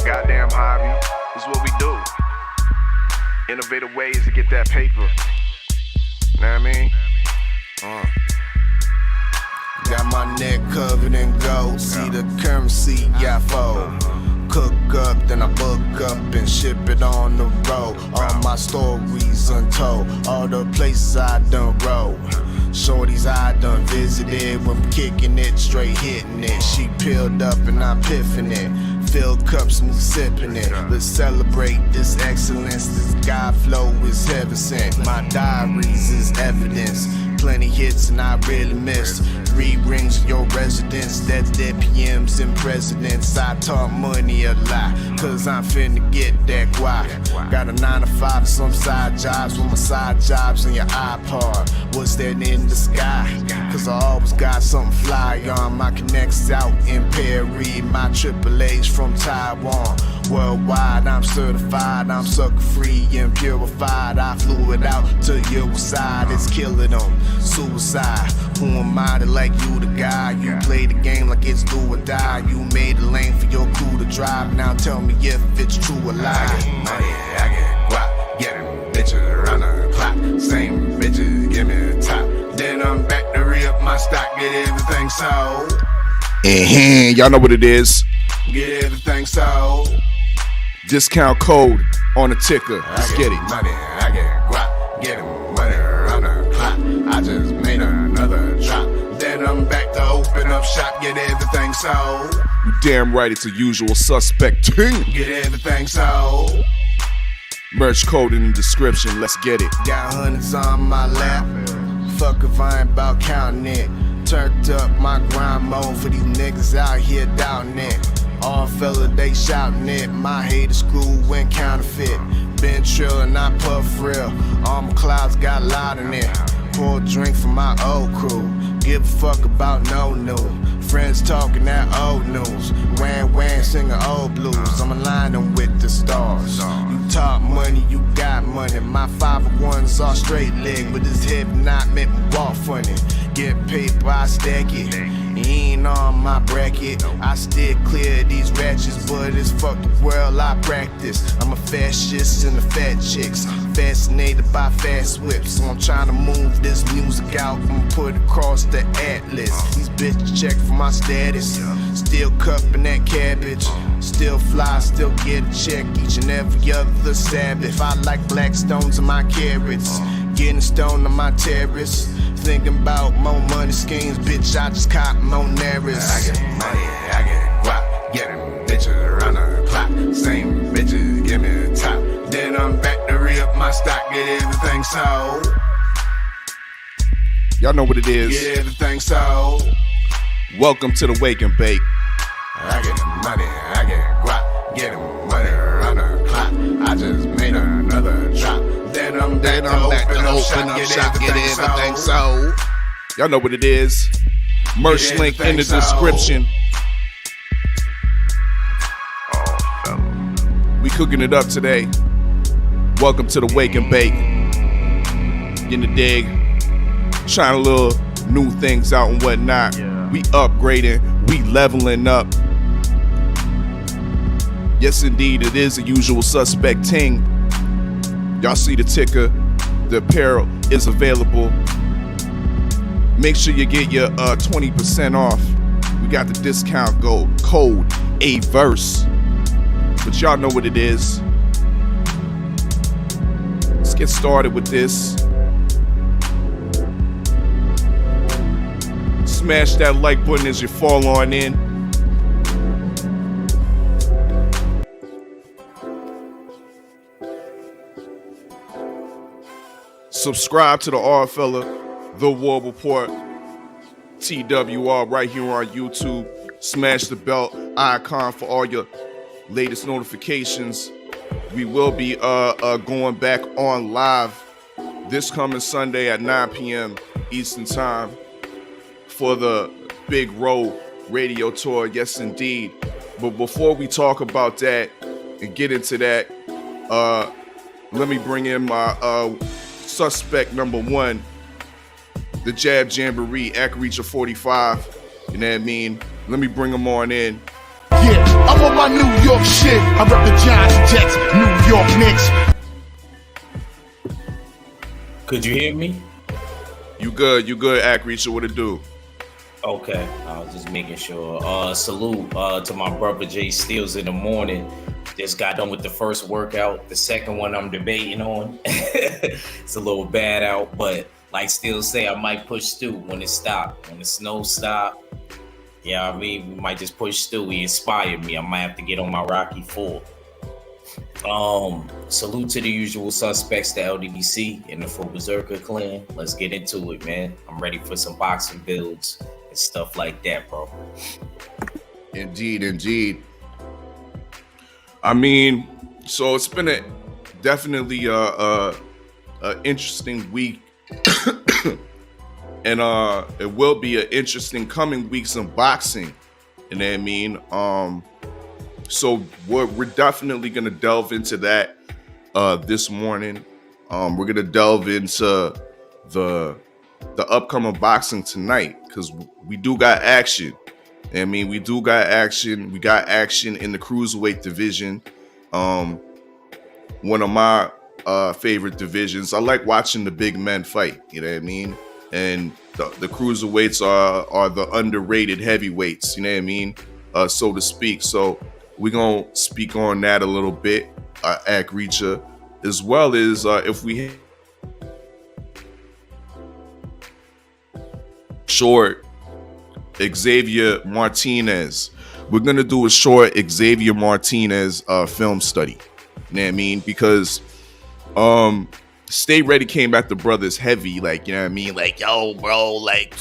goddamn hobby. It's what we do. Innovative ways to get that paper. Know what I mean? Got my neck covered in gold. See the currency, yeah, fold. Cook up, then I book up and ship it on the road. All my stories untold, all the places I done rode. Shorties I done visited, when I'm kicking it, straight hitting it. She peeled up and I'm piffing it. Fill cups and we sipping it. Let's celebrate this excellence. This God flow is heaven sent. My diaries is evidence. Plenty hits and I really missed. 3 rings in your residence, that's dead PMs and presidents. I talk money a lot, cause I'm finna get that guap. Got a 9 to 5 and some side jobs, with my side jobs and your iPod. What's that in the sky? Cause I always got something fly on. My connects out in Perry, my AAA's from Taiwan. Worldwide, I'm certified, I'm sucker free and purified. I flew it out to your side, it's killing them. Suicide, who am I to like you the guy? You play the game like it's do or die. You made a lane for your crew to drive. Now tell me if it's true or lie. I get money, I get guap, get them bitches around the clock. Same bitches, give me the top. Then I'm back to re-up my stock, get everything sold. Y'all know what it is. Get everything sold. Discount code on the ticker. Let's get it. Money, I get guap, get them money around the clock. I just made another drop. Then I'm back to open up shop, get everything sold. You damn right, it's a usual suspect team. Get everything sold. Merch code in the description. Let's get it. Got hundreds on my lap. Fuck if I ain't about counting it. Turned up my grind mode for these niggas out here doubting it. Oddfella, they shouting it. My haters screw went counterfeit. Been trillin', I puff real. All my clouds got loud in it. Pour a drink from my old crew. Give a fuck about no new. Friends talking that old news. Wham, singing old blues. I'm aligning with the stars. You talk money, you got money. My 501's all straight leg, but this hip not make me walk funny. Get paper, I stack it. He ain't on my bracket. I still clear these ratchets, but it's fuck the world I practice. I'm a fascist and the fat chicks. Fascinated by fast whips. So I'm trying to move this music out and put it across the atlas. These bitches check for my status. Still cupping that cabbage. Still fly, still get a check each and every other Sabbath. I like black stones in my carrots. Getting stoned on my terrace. Thinking about more money schemes, bitch, I just caught more nervous. I get money, I get guap, get them bitches around the clock. Same bitches, give me the top. Then I'm back to re-up my stock, get everything sold. Y'all know what it is. Get everything sold. Welcome to the Wake and Bake. I get money, I get guap, get them money around the clock. I just made another drop. Then I'm back to open up shop, get everything sold. Y'all know what it is. Merch link in the description. We cooking it up today. Welcome to the Wake and Bake. In the dig. Trying a little new things out and whatnot. We upgrading. We leveling up. Yes, indeed, it is a usual suspect ting. Y'all see the ticker. The apparel is available. Make sure you get your 20% off. We got the discount code AVERSE. But y'all know what it is. Let's get started with this. Smash that like button as you fall on in. Subscribe to the Oddfella, The War Report, TWR right here on YouTube. Smash the bell icon for all your latest notifications. We will be going back on live this coming Sunday at 9 p.m. Eastern Time for the Big Road Radio Tour. Yes, indeed. But before we talk about that and get into that, let me bring in my suspect number one, the Jab Jamboree, Acreacher 45. You know what I mean? Let me bring him on in. Yeah, I'm on my New York shit. I rep the Giants, Jets, New York Knicks. Could you hear me? You good, Act Reacher, what it do? Okay, I was just making sure. Salute to my brother Jay Steels in the morning. Just got done with the first workout. The second one I'm debating on. It's a little bad out, but like Steels say, I might push through when it stopped. When the snow stopped, yeah, I mean, we might just push through. He inspired me. I might have to get on my Rocky 4. Salute to the usual suspects, the LDBC and the Full Berserker clan. Let's get into it, man. I'm ready for some boxing builds and stuff like that, bro. Indeed. I mean, so it's been definitely a interesting week, and it will be an interesting coming weeks in boxing. You know what I mean? So we're definitely gonna delve into that this morning. We're gonna delve into the upcoming boxing tonight because we do got action. I mean, we do got action. We got action in the cruiserweight division. One of my favorite divisions. I like watching the big men fight. You know what I mean? And the cruiserweights are the underrated heavyweights. You know what I mean? So to speak. So we're gonna speak on that a little bit, Act Reacher, as well as if we short Xavier Martinez. We're gonna do a short Xavier Martinez film study. You know what I mean? Because Stay Ready came at the brothers heavy, like, you know what I mean? Like, yo, bro, like,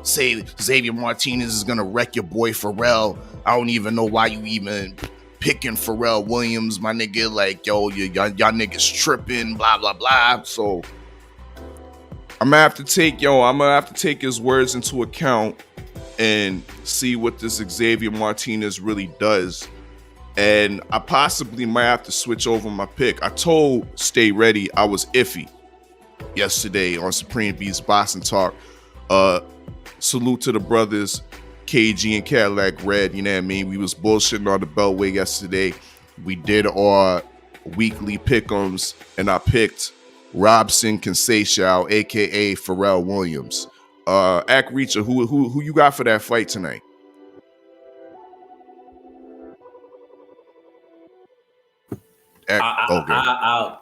say Xavier Martinez is gonna wreck your boy Pharrell. I don't even know why you even picking Pharrell Williams, my nigga. Like, yo, y'all niggas tripping, blah blah blah. So I'm gonna have to take his words into account and see what this Xavier Martinez really does. And I possibly might have to switch over my pick. I told Stay Ready I was iffy yesterday on Supreme Beats Boxing Talk. Salute to the brothers KG and Cadillac Red. You know what I mean? We was bullshitting on the Beltway yesterday. We did our weekly pick'ems, and I picked Robson Conceição, aka Pharrell Williams. Act Reacher, who you got for that fight tonight?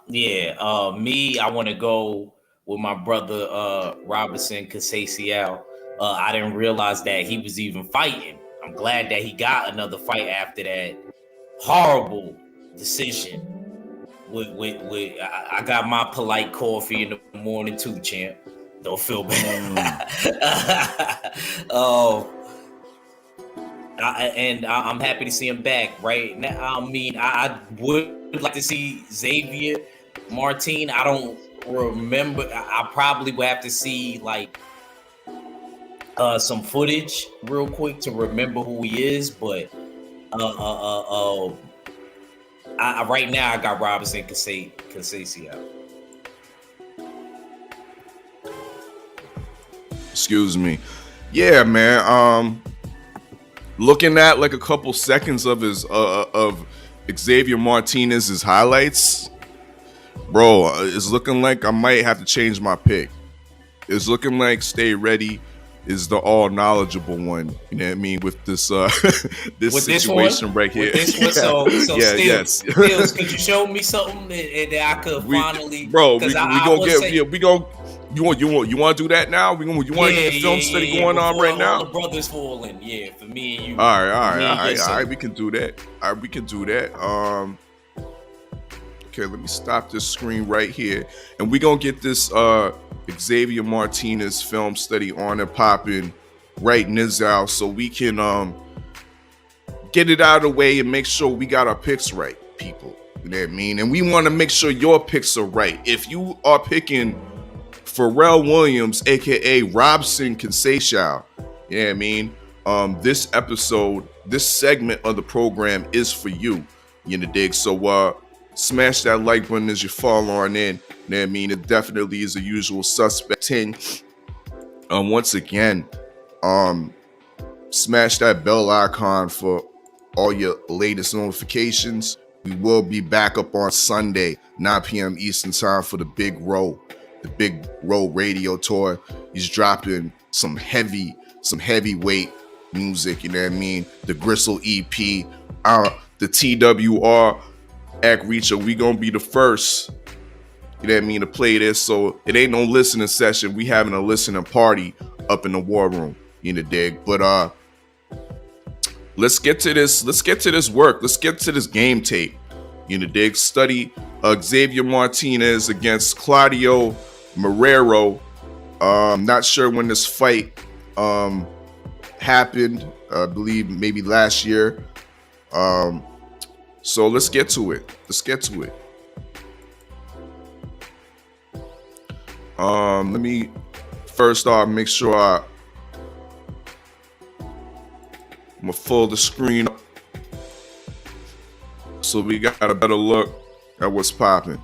Me, I want to go with my brother Robinson Conceição. I didn't realize that he was even fighting. I'm glad that he got another fight after that horrible decision. I got my polite coffee in the morning too, champ. Don't feel bad. I'm happy to see him back right now. I mean, I would like to see Xavier Martin. I don't remember. I probably would have to see like some footage real quick to remember who he is. But right now I got Robinson Conceição. Excuse me. Yeah, man. Looking at like a couple seconds of his of Xavier Martinez's highlights, bro, it's looking like I might have to change my pick. It's looking like Stay Ready is the all knowledgeable one. You know what I mean? With this this situation right here. Yes. Stills, could you show me something that I could finally? Bro, we gonna get we gonna. You want to do that now? You want to get the film study going on right now? All the brothers falling, for me and you. All right. We can do that. Okay, let me stop this screen right here, and we gonna get this Xavier Martinez film study on and popping right now, so we can get it out of the way and make sure we got our picks right, people. You know what I mean? And we want to make sure your picks are right. If you are picking Pharrell Williams, aka Robson Conceição, you know what I mean? This episode, this segment of the program is for you. You know, dig? So smash that like button as you fall on in. You know what I mean? It definitely is a usual suspect. Once again, smash that bell icon for all your latest notifications. We will be back up on Sunday, 9 p.m. Eastern time for the Big Row radio tour. He's dropping some heavyweight music, you know what I mean? The Gristle EP, the TWR Act Reacher, we gonna be the first, you know what I mean, to play this. So it ain't no listening session. We having a listening party up in the war room, you know, dig. But let's get to this work. Let's get to this game tape, you know, dig. Study Xavier Martinez against Claudio Marrero. Not sure when this fight happened. I believe maybe last year. So let's get to it. Let me first off make sure I'm gonna full the screen up so we got a better look at what's popping.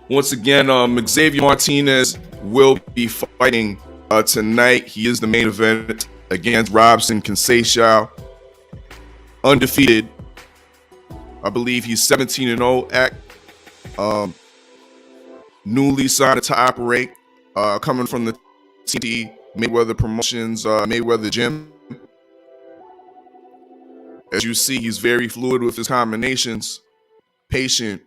Once again, Xavier Martinez will be fighting tonight. He is the main event against Robson Conceição. Undefeated. I believe he's 17-0 at newly signed to operate, coming from the TD Mayweather Promotions, Mayweather Gym. As you see, he's very fluid with his combinations, patient.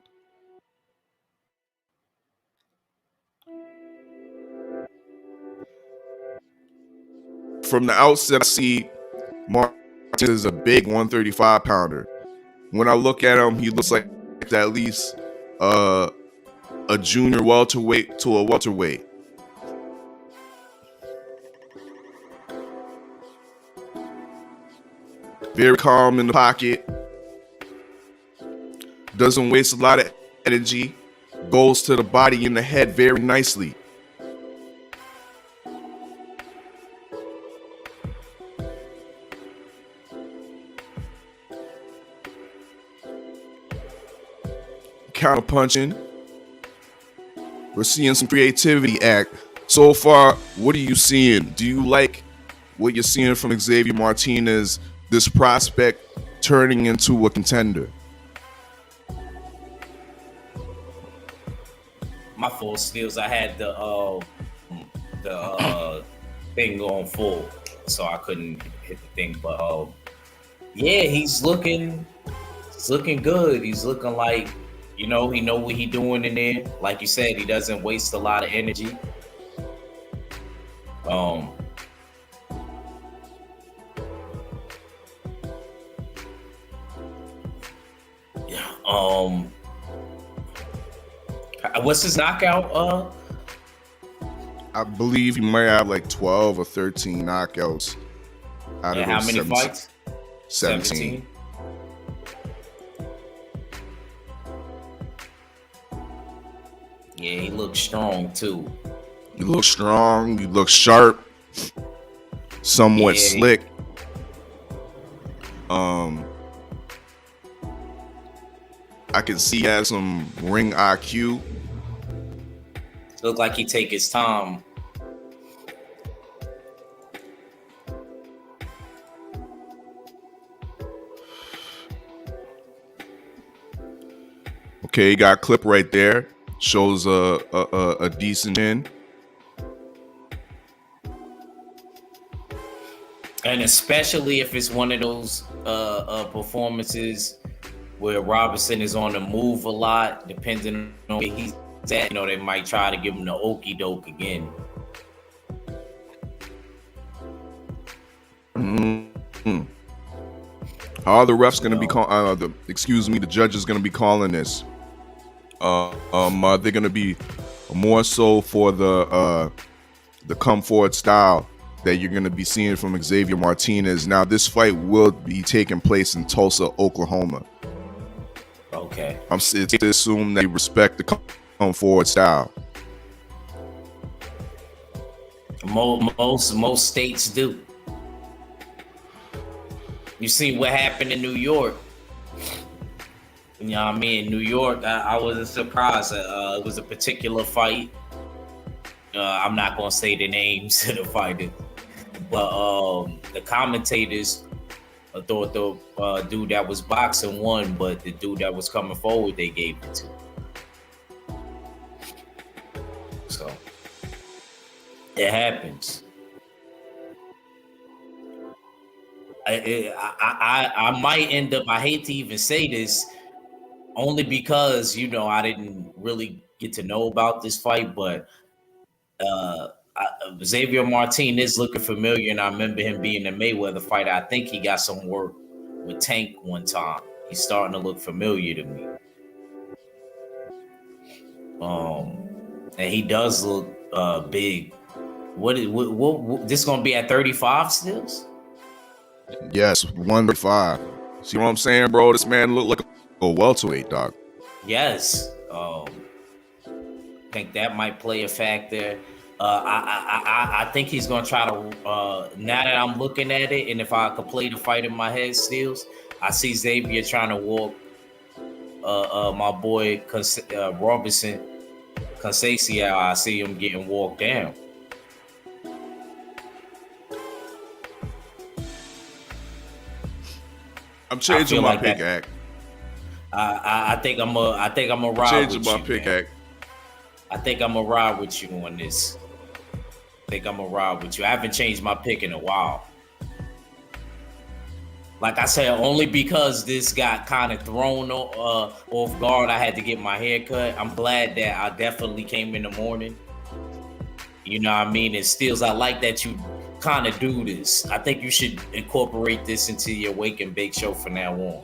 From the outset, I see Martinez is a big 135 pounder. When I look at him, he looks like at least a junior welterweight to a welterweight. Very calm in the pocket. Doesn't waste a lot of energy. Goes to the body and the head very nicely. Counter punching. We're seeing some creativity act. So far, what are you seeing? Do you like what you're seeing from Xavier Martinez, this prospect turning into a contender? My full steals, I had the thing going full, so I couldn't hit the thing. But yeah, he's looking good. He's looking like, you know, he know what he doing in there. Like you said, he doesn't waste a lot of energy. What's his knockout? I believe he might have like 12 or 13 knockouts. Out of how many fights? 17. Yeah, he looks strong too. He looks strong. He looks sharp. Somewhat slick. I can see he has some ring IQ. Look like he take his time. Okay, he got a clip right there. Shows a decent chin. And especially if it's one of those performances where Robinson is on the move a lot, depending on where he's at, you know, they might try to give him the okey doke again. Mm-hmm. How are the refs going to be calling? The judges going to be calling this? They're going to be more so for the come forward style that you're going to be seeing from Xavier Martinez. Now, this fight will be taking place in Tulsa, Oklahoma. Okay. I'm to assume they respect the come forward style. Most states do. You see what happened in New York. You know what I mean? New York, I wasn't surprised. It was a particular fight. I'm not going to say the names of the fighter. But the commentators thought the dude that was boxing won, but the dude that was coming forward, they gave it to. So it happens. I might end up. I hate to even say this, only because I didn't really get to know about this fight, but Xavier Martinez looking familiar, and I remember him being a Mayweather fighter. I think he got some work with Tank one time. He's starting to look familiar to me. And he does look big. What this gonna be at 35 stills? Yes, 135. See what I'm saying, bro? This man look like a welterweight, dog. Yes. Think that might play a factor. I think he's gonna try to. Now that I'm looking at it, and if I could play the fight in my head, Steels, I see Xavier trying to walk. My boy Robinson Conceição, I see him getting walked down. I'm changing my pick, Act. I think I'm a ride with you. Changing my pick, Act. I think I'm a ride with you on this. I haven't changed my pick in a while. Like I said, only because this got kind of thrown off guard, I had to get my hair cut. I'm glad that I definitely came in the morning. You know what I mean? And Steels, I like that you kind of do this. I think you should incorporate this into your Wake and Bake show from now on.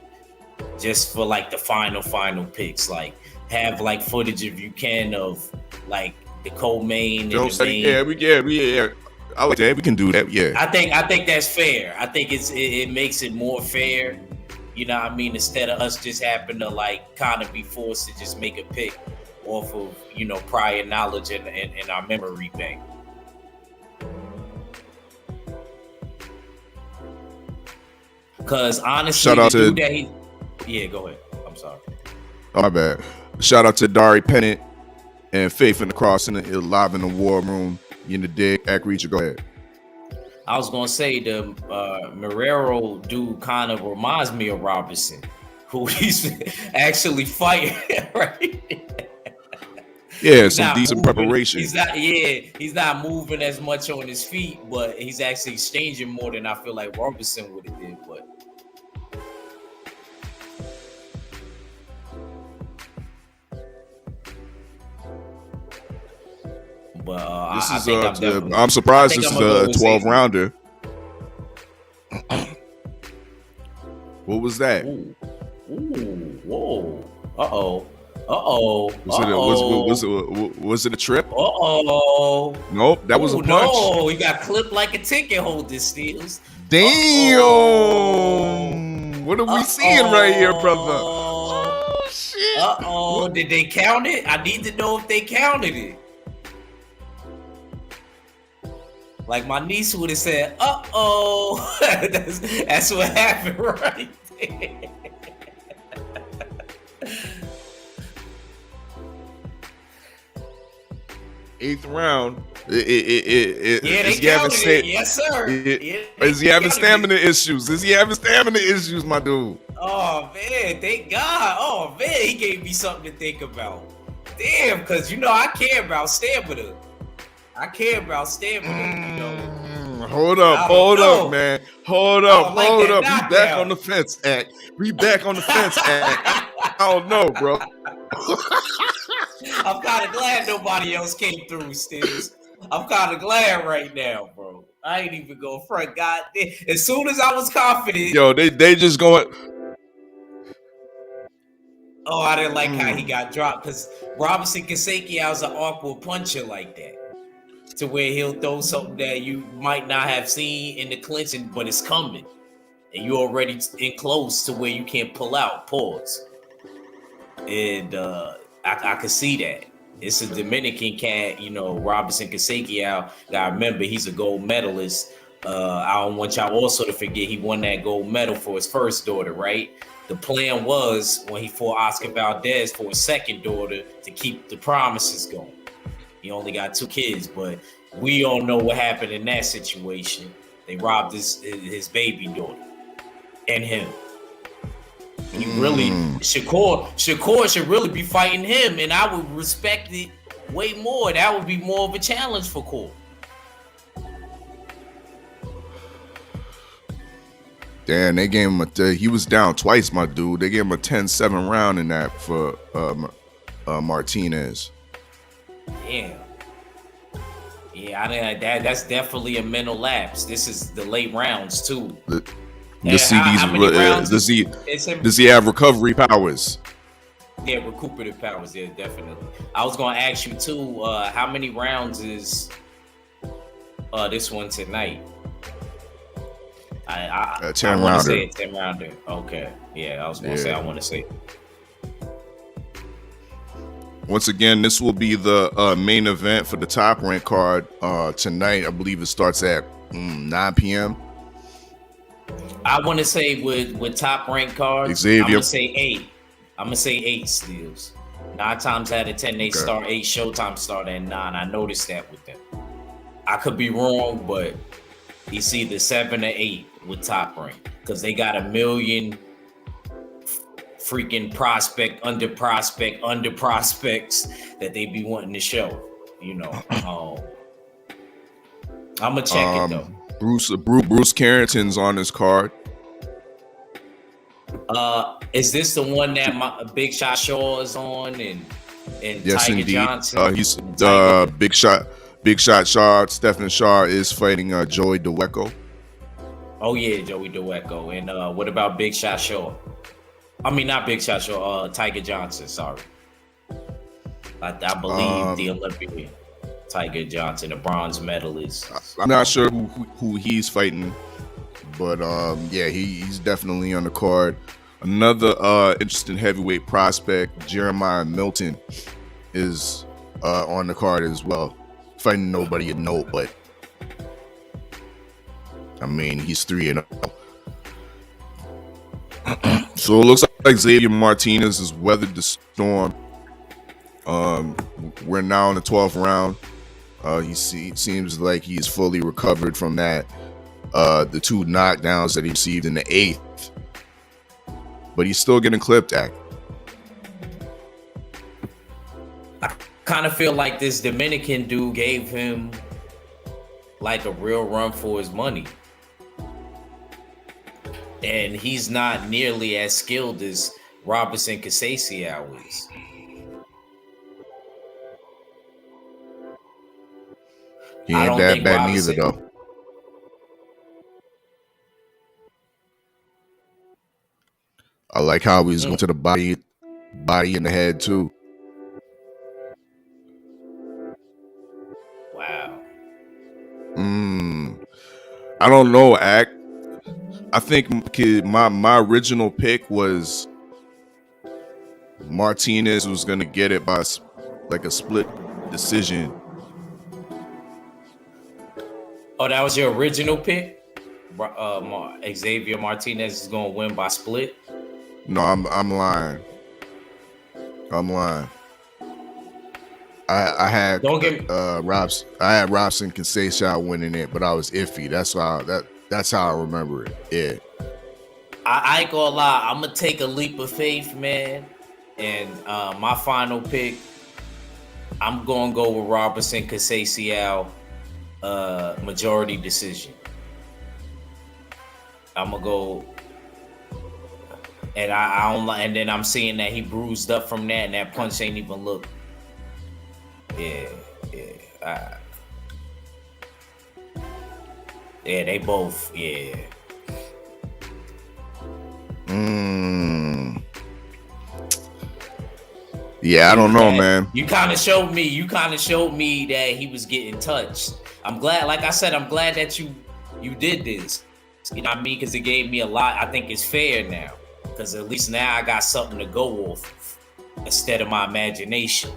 Just for like the final picks. Like have like footage if you can of like the co-main and the main. Yeah. I like that. We can do that. Yeah. I think that's fair. I think it makes it more fair. You know what I mean? Instead of us just having to like kind of be forced to just make a pick off of prior knowledge and our memory bank. Because honestly, shout out to go ahead. I'm sorry. Oh, my bad. Shout out to Dari Pennant and Faith in the Cross live in the war room. You in the dig? Act Reacher, go ahead. I was gonna say the Marrero dude kind of reminds me of Robinson, who he's actually fighting, right? Yeah, some decent preparation. He's not moving as much on his feet, but he's actually exchanging more than I feel like Robinson would have did. But I'm surprised this is a 12-rounder. What was that? Ooh, whoa. Uh-oh. Was it a trip? Uh-oh. Nope, that was a punch. No, he got clipped like a ticket holder, Steels. Damn. What are we seeing right here, brother? Oh, shit. Uh-oh. Did they count it? I need to know if they counted it. Like my niece would have said, "Uh-oh." that's what happened right there. Eighth round. They counted it. Yes, sir. Is he having stamina issues? My dude? Oh man, thank God. Oh man, he gave me something to think about. Damn, because I care about stamina. Hold up, man. Hold up. We back on the fence, Act. I don't know, bro. I'm kind of glad nobody else came through, Stills. I'm kind of glad right now, bro. I ain't even go front. God damn. As soon as I was confident. Yo, they just going. Oh, I didn't like how he got dropped because Robinson Conceição is an awkward puncher like that. To where he'll throw something that you might not have seen in the clinching, but it's coming. And you're already in close to where you can't pull out. Pause. And I can see that. It's a Dominican cat, Robinson Conceição. I remember he's a gold medalist. I don't want y'all also to forget he won that gold medal for his first daughter, right? The plan was when he fought Oscar Valdez for his second daughter to keep the promises going. He only got 2 kids, but we all know what happened in that situation. They robbed his baby daughter and him. You really Shakur should really be fighting him, and I would respect it way more. That would be more of a challenge for Core. Damn, they gave him he was down twice, my dude. They gave him a 10-7 round in that for Martinez. Damn. Yeah, that's definitely a mental lapse. This is the late rounds too. Does he have recovery powers? Yeah, recuperative powers. Yeah, definitely. I was gonna ask you too. How many rounds is this one tonight? I 10 want rounder. to say a 10 rounder. Okay. Yeah, I was gonna say I want to say. Once again, this will be the main event for the Top Rank card tonight. I believe it starts at 9 p.m. I want to say with Top Rank cards, Xavier. I'm gonna say 8. I'm gonna say 8 steals. 9 times out of 10 they start 8. Showtime start at 9. I noticed that with them. I could be wrong, but it's either 7 or 8 with Top Rank because they got 1 million freaking under prospects that they be wanting to show. You know, I'm gonna check it though. Bruce Carrington's on this card. Is this the one that Big Shot Shaw is on and yes, Tiger indeed. Johnson? He's Big Shot Shaw. Stephen Shaw is fighting Joey DeWeco. Oh yeah, Joey DeWeco. And what about Big Shot Shaw? I mean, not Big Shot Shaw. Tiger Johnson. Sorry, I believe the Olympian Tiger Johnson, the bronze medalist. I'm not sure who he's fighting, but yeah, he's definitely on the card. Another interesting heavyweight prospect, Jeremiah Milton, is on the card as well, fighting nobody of note, but I mean, he's 3-0. So it looks like Xavier Martinez has weathered the storm. We're now in the 12th round. He seems like he's fully recovered from that. The 2 knockdowns that he received in the 8th, but he's still getting clipped at. I kind of feel like this Dominican dude gave him like a real run for his money. And he's not nearly as skilled as Robinson Casasiao is. He ain't that bad Robinson, neither, though. I like how he's going to the body and the head, too. Wow. I don't know, Act. I think my original pick was Martinez was going to get it by like a split decision. Oh, that was your original pick? Xavier Martinez is going to win by split? No, I'm lying. I had I had Robson Casasiao winning it, but I was iffy. That's how I remember it. Yeah. I ain't gonna lie. I'm gonna take a leap of faith, man. And my final pick, I'm gonna go with Robinson Casasiao, majority decision. I'm gonna go, and I don't like. And then I'm seeing that he bruised up from that, and that punch ain't even look. Yeah. Yeah, they both. Yeah. Yeah, I don't know, man. You kind of showed me that he was getting touched. I'm glad, like I said, I'm glad that you did this. You know what I mean? Because it gave me a lot. I think it's fair now. Because at least now I got something to go off of instead of my imagination.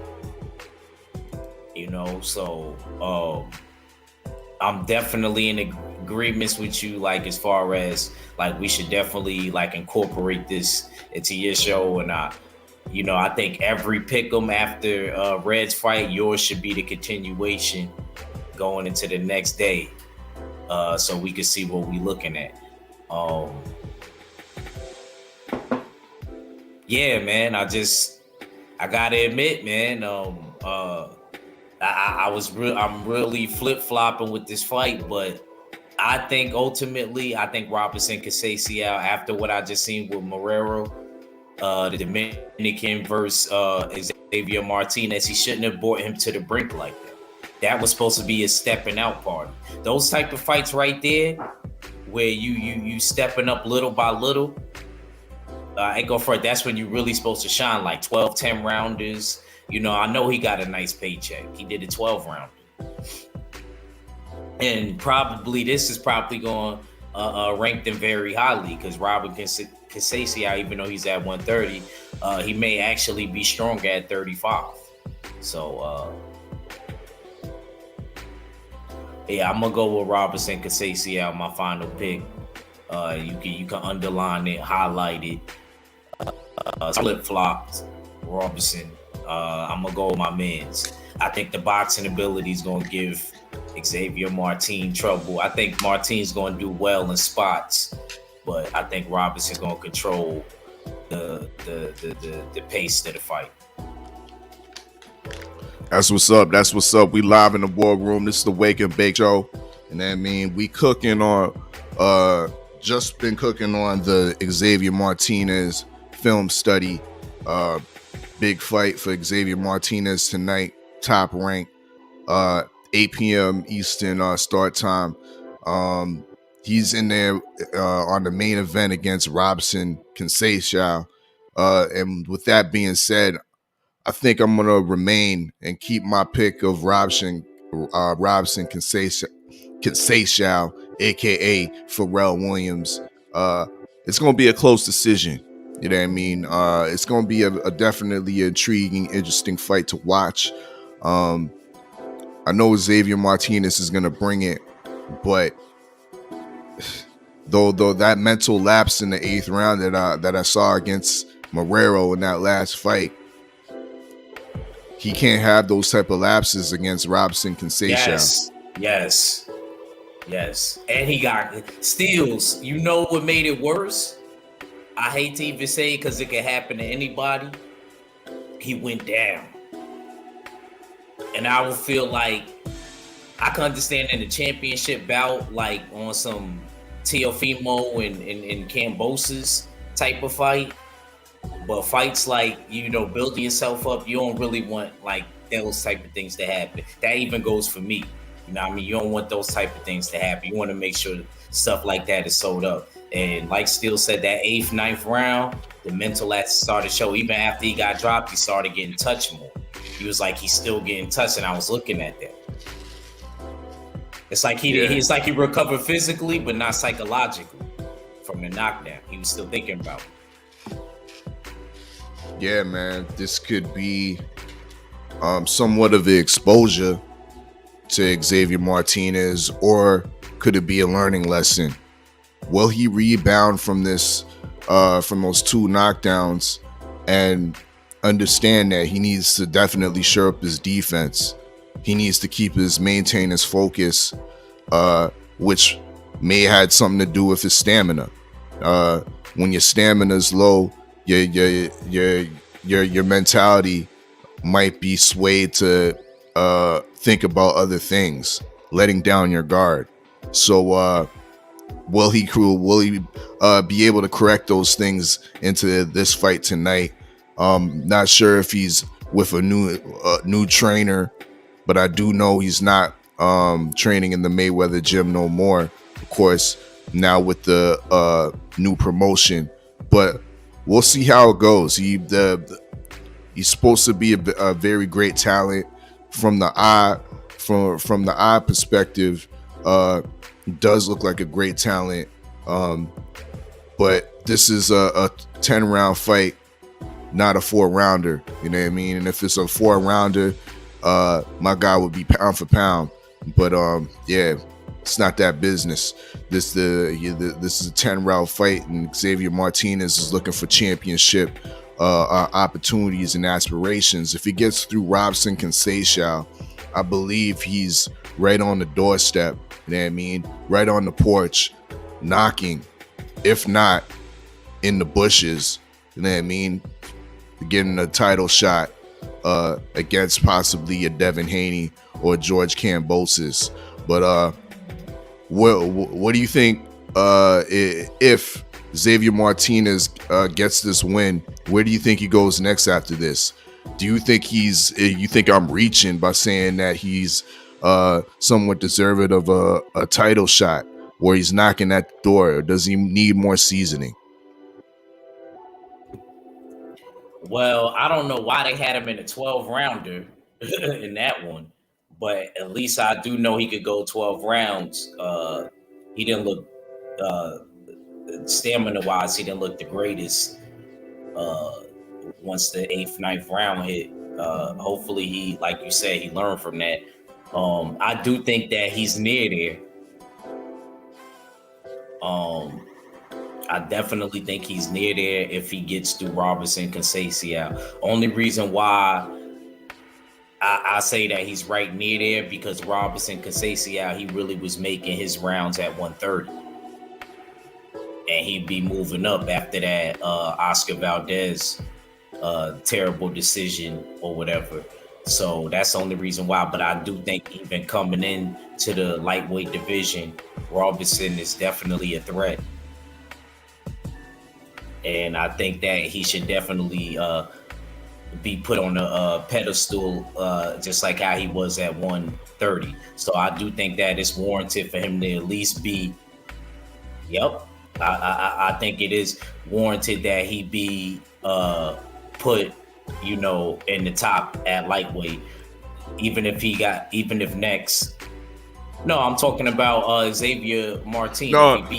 You know, so I'm definitely in agreements with you, like as far as like we should definitely like incorporate this into your show. And I think every pick'em after Red's fight, yours should be the continuation going into the next day. so we can see what we looking at. Yeah, man. I gotta admit, man. I'm really flip flopping with this fight, but I think ultimately, Robinson can say out after what I just seen with Marrero, the Dominican versus Xavier Martinez. He shouldn't have brought him to the brink like that. That was supposed to be a stepping out party. Those type of fights right there, where you stepping up little by little, I go for it. That's when you're really supposed to shine, like 12, 10 rounders. You know, I know he got a nice paycheck. He did a 12 round. And probably this is probably going to rank them very highly because Robert Casasio, even though he's at 130, he may actually be stronger at 35. So, yeah, I'm going to go with Robertson Casasio, my final pick. You can underline it, highlight it. Flip-flops, Robertson. I'm going to go with my mans. I think the boxing ability is going to give Xavier Martin trouble. I think Martin's going to do well in spots, but I think Robinson's going to control the pace of the fight. That's what's up. That's what's up. We live in the boardroom. This is the Wake and Bake Show. And I mean, we cooking on, just been cooking on the Xavier Martinez film study. Big fight for Xavier Martinez tonight. Top rank. 8 p.m. Eastern start time. He's in there on the main event against Robson Conceição. And with that being said, I think I'm gonna remain and keep my pick of Robson Conceição, aka Pharrell Williams. It's gonna be a close decision. You know what I mean? It's gonna be a definitely intriguing, interesting fight to watch. I know Xavier Martinez is gonna bring it, but though that mental lapse in the 8th round that I saw against Marrero in that last fight, he can't have those type of lapses against Robson Conceição. Yes. And he got steals. You know what made it worse? I hate to even say it because it can happen to anybody. He went down. And I would feel like I can understand in the championship bout, like on some Teofimo and Cambosis type of fight. But fights like, you know, building yourself up, you don't really want like those type of things to happen. That even goes for me. You know what I mean? You don't want those type of things to happen. You want to make sure stuff like that is sold up. And like Steele said, that 8th, 9th round, the mental aspect started to show. Even after he got dropped, he started getting touched more. He was like, he's still getting touched, and I was looking at that. It's like it's like he recovered physically, but not psychologically from the knockdown. He was still thinking about it. Yeah, man, this could be somewhat of an exposure to Xavier Martinez, or could it be a learning lesson? Will he rebound from this, from those 2 knockdowns, and understand that he needs to definitely shore up his defense? He needs to maintain his focus, which may have had something to do with his stamina. When your stamina is low, your mentality might be swayed to think about other things, letting down your guard. So will he be able to correct those things into this fight tonight? Not sure if he's with a new trainer, but I do know he's not training in the Mayweather gym no more. Of course, now with the new promotion, but we'll see how it goes. He's supposed to be a very great talent from the eye perspective. Does look like a great talent, but this is a 10-round fight, not a 4-rounder. You know what I mean? And if it's a 4-rounder, my guy would be pound for pound. But yeah, it's not that business. This is a 10-round fight, and Xavier Martinez is looking for championship opportunities and aspirations. If he gets through Robson Conceição, I believe he's right on the doorstep, you know what I mean? Right on the porch, knocking, if not in the bushes, you know what I mean? Getting a title shot against possibly a Devin Haney or George Kambosos. But what do you think if Xavier Martinez gets this win? Where do you think he goes next after this? Do you think you think I'm reaching by saying that he's somewhat deserving of a title shot, or he's knocking at the door, or does he need more seasoning? Well, I don't know why they had him in a 12 rounder in that one, but at least I do know he could go 12 rounds. He didn't look stamina wise, he didn't look the greatest once the eighth, ninth round hit. Hopefully he, like you said, he learned from that. I do think that he's near there. I definitely think he's near there if he gets through Robinson Conceição. Only reason why I say that he's right near there because Robinson Conceição, he really was making his rounds at 130. And he'd be moving up after that Oscar Valdez terrible decision or whatever. So that's the only reason why. But I do think even coming in to the lightweight division, Robinson is definitely a threat. And I think that he should definitely be put on a pedestal just like how he was at 130. So I do think that it's warranted for him to at least be, I think it is warranted that he be put, in the top at lightweight, even if next. No, I'm talking about Xavier Martinez.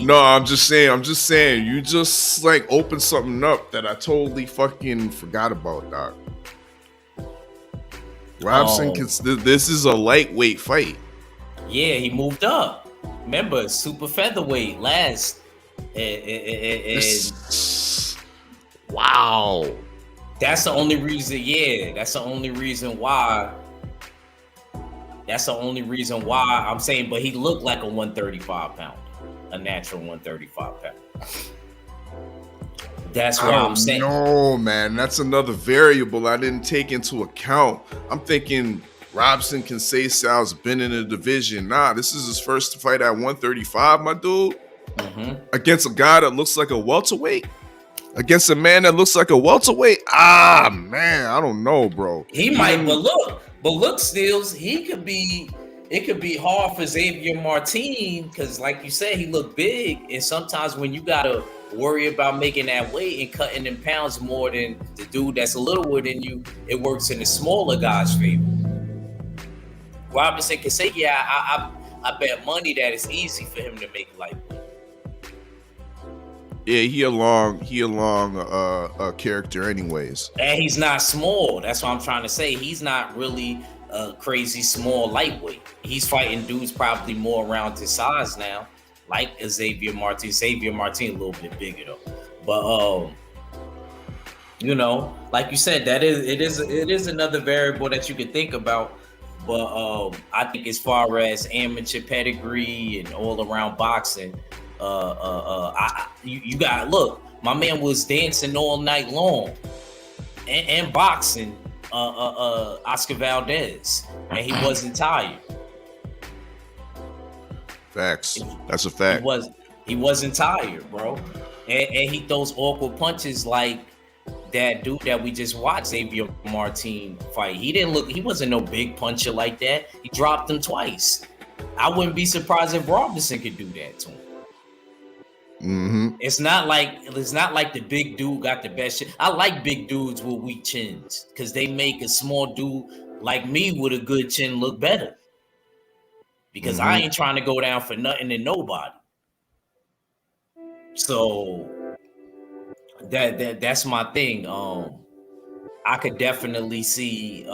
No, I'm just saying. You just like opened something up that I totally fucking forgot about, Doc. Robson, this is a lightweight fight. Yeah, he moved up. Remember, super featherweight last. Wow. That's the only reason. Yeah, that's the only reason why. That's the only reason why I'm saying, but he looked like a 135 pounder, a natural 135 pounder. That's what I'm saying. No, man, that's another variable I didn't take into account. I'm thinking Robinson Conceição's been in the division. Nah, this is his first fight at 135, my dude. Mm-hmm. Against a guy that looks like a welterweight. Against a man that looks like a welterweight. Ah, man, I don't know, bro. He might, but look, Steels, it could be hard for Xavier Martin because, like you said, he looked big. And sometimes when you got to worry about making that weight and cutting in pounds more than the dude that's a little more than you, it works in the smaller guy's favor. Robinson can say, I bet money that it's easy for him to make lightweight. Yeah, he a long character anyways. And he's not small. That's what I'm trying to say. He's not really a crazy small lightweight. He's fighting dudes probably more around his size now, like Xavier Martin. Xavier Martin a little bit bigger though. But like you said, it is another variable that you could think about. But I think as far as amateur pedigree and all around boxing, you gotta look. My man was dancing all night long and boxing Oscar Valdez, and he wasn't tired. Facts. That's a fact. He wasn't tired, bro. And he throws awkward punches like that dude that we just watched, Xavier Martin, fight. He wasn't no big puncher like that. He dropped him twice. I wouldn't be surprised if Robinson could do that to him. Mm-hmm. It's not like the big dude got the best shit. I like big dudes with weak chins because they make a small dude like me with a good chin look better. Because I ain't trying to go down for nothing and nobody. So that's my thing. I could definitely see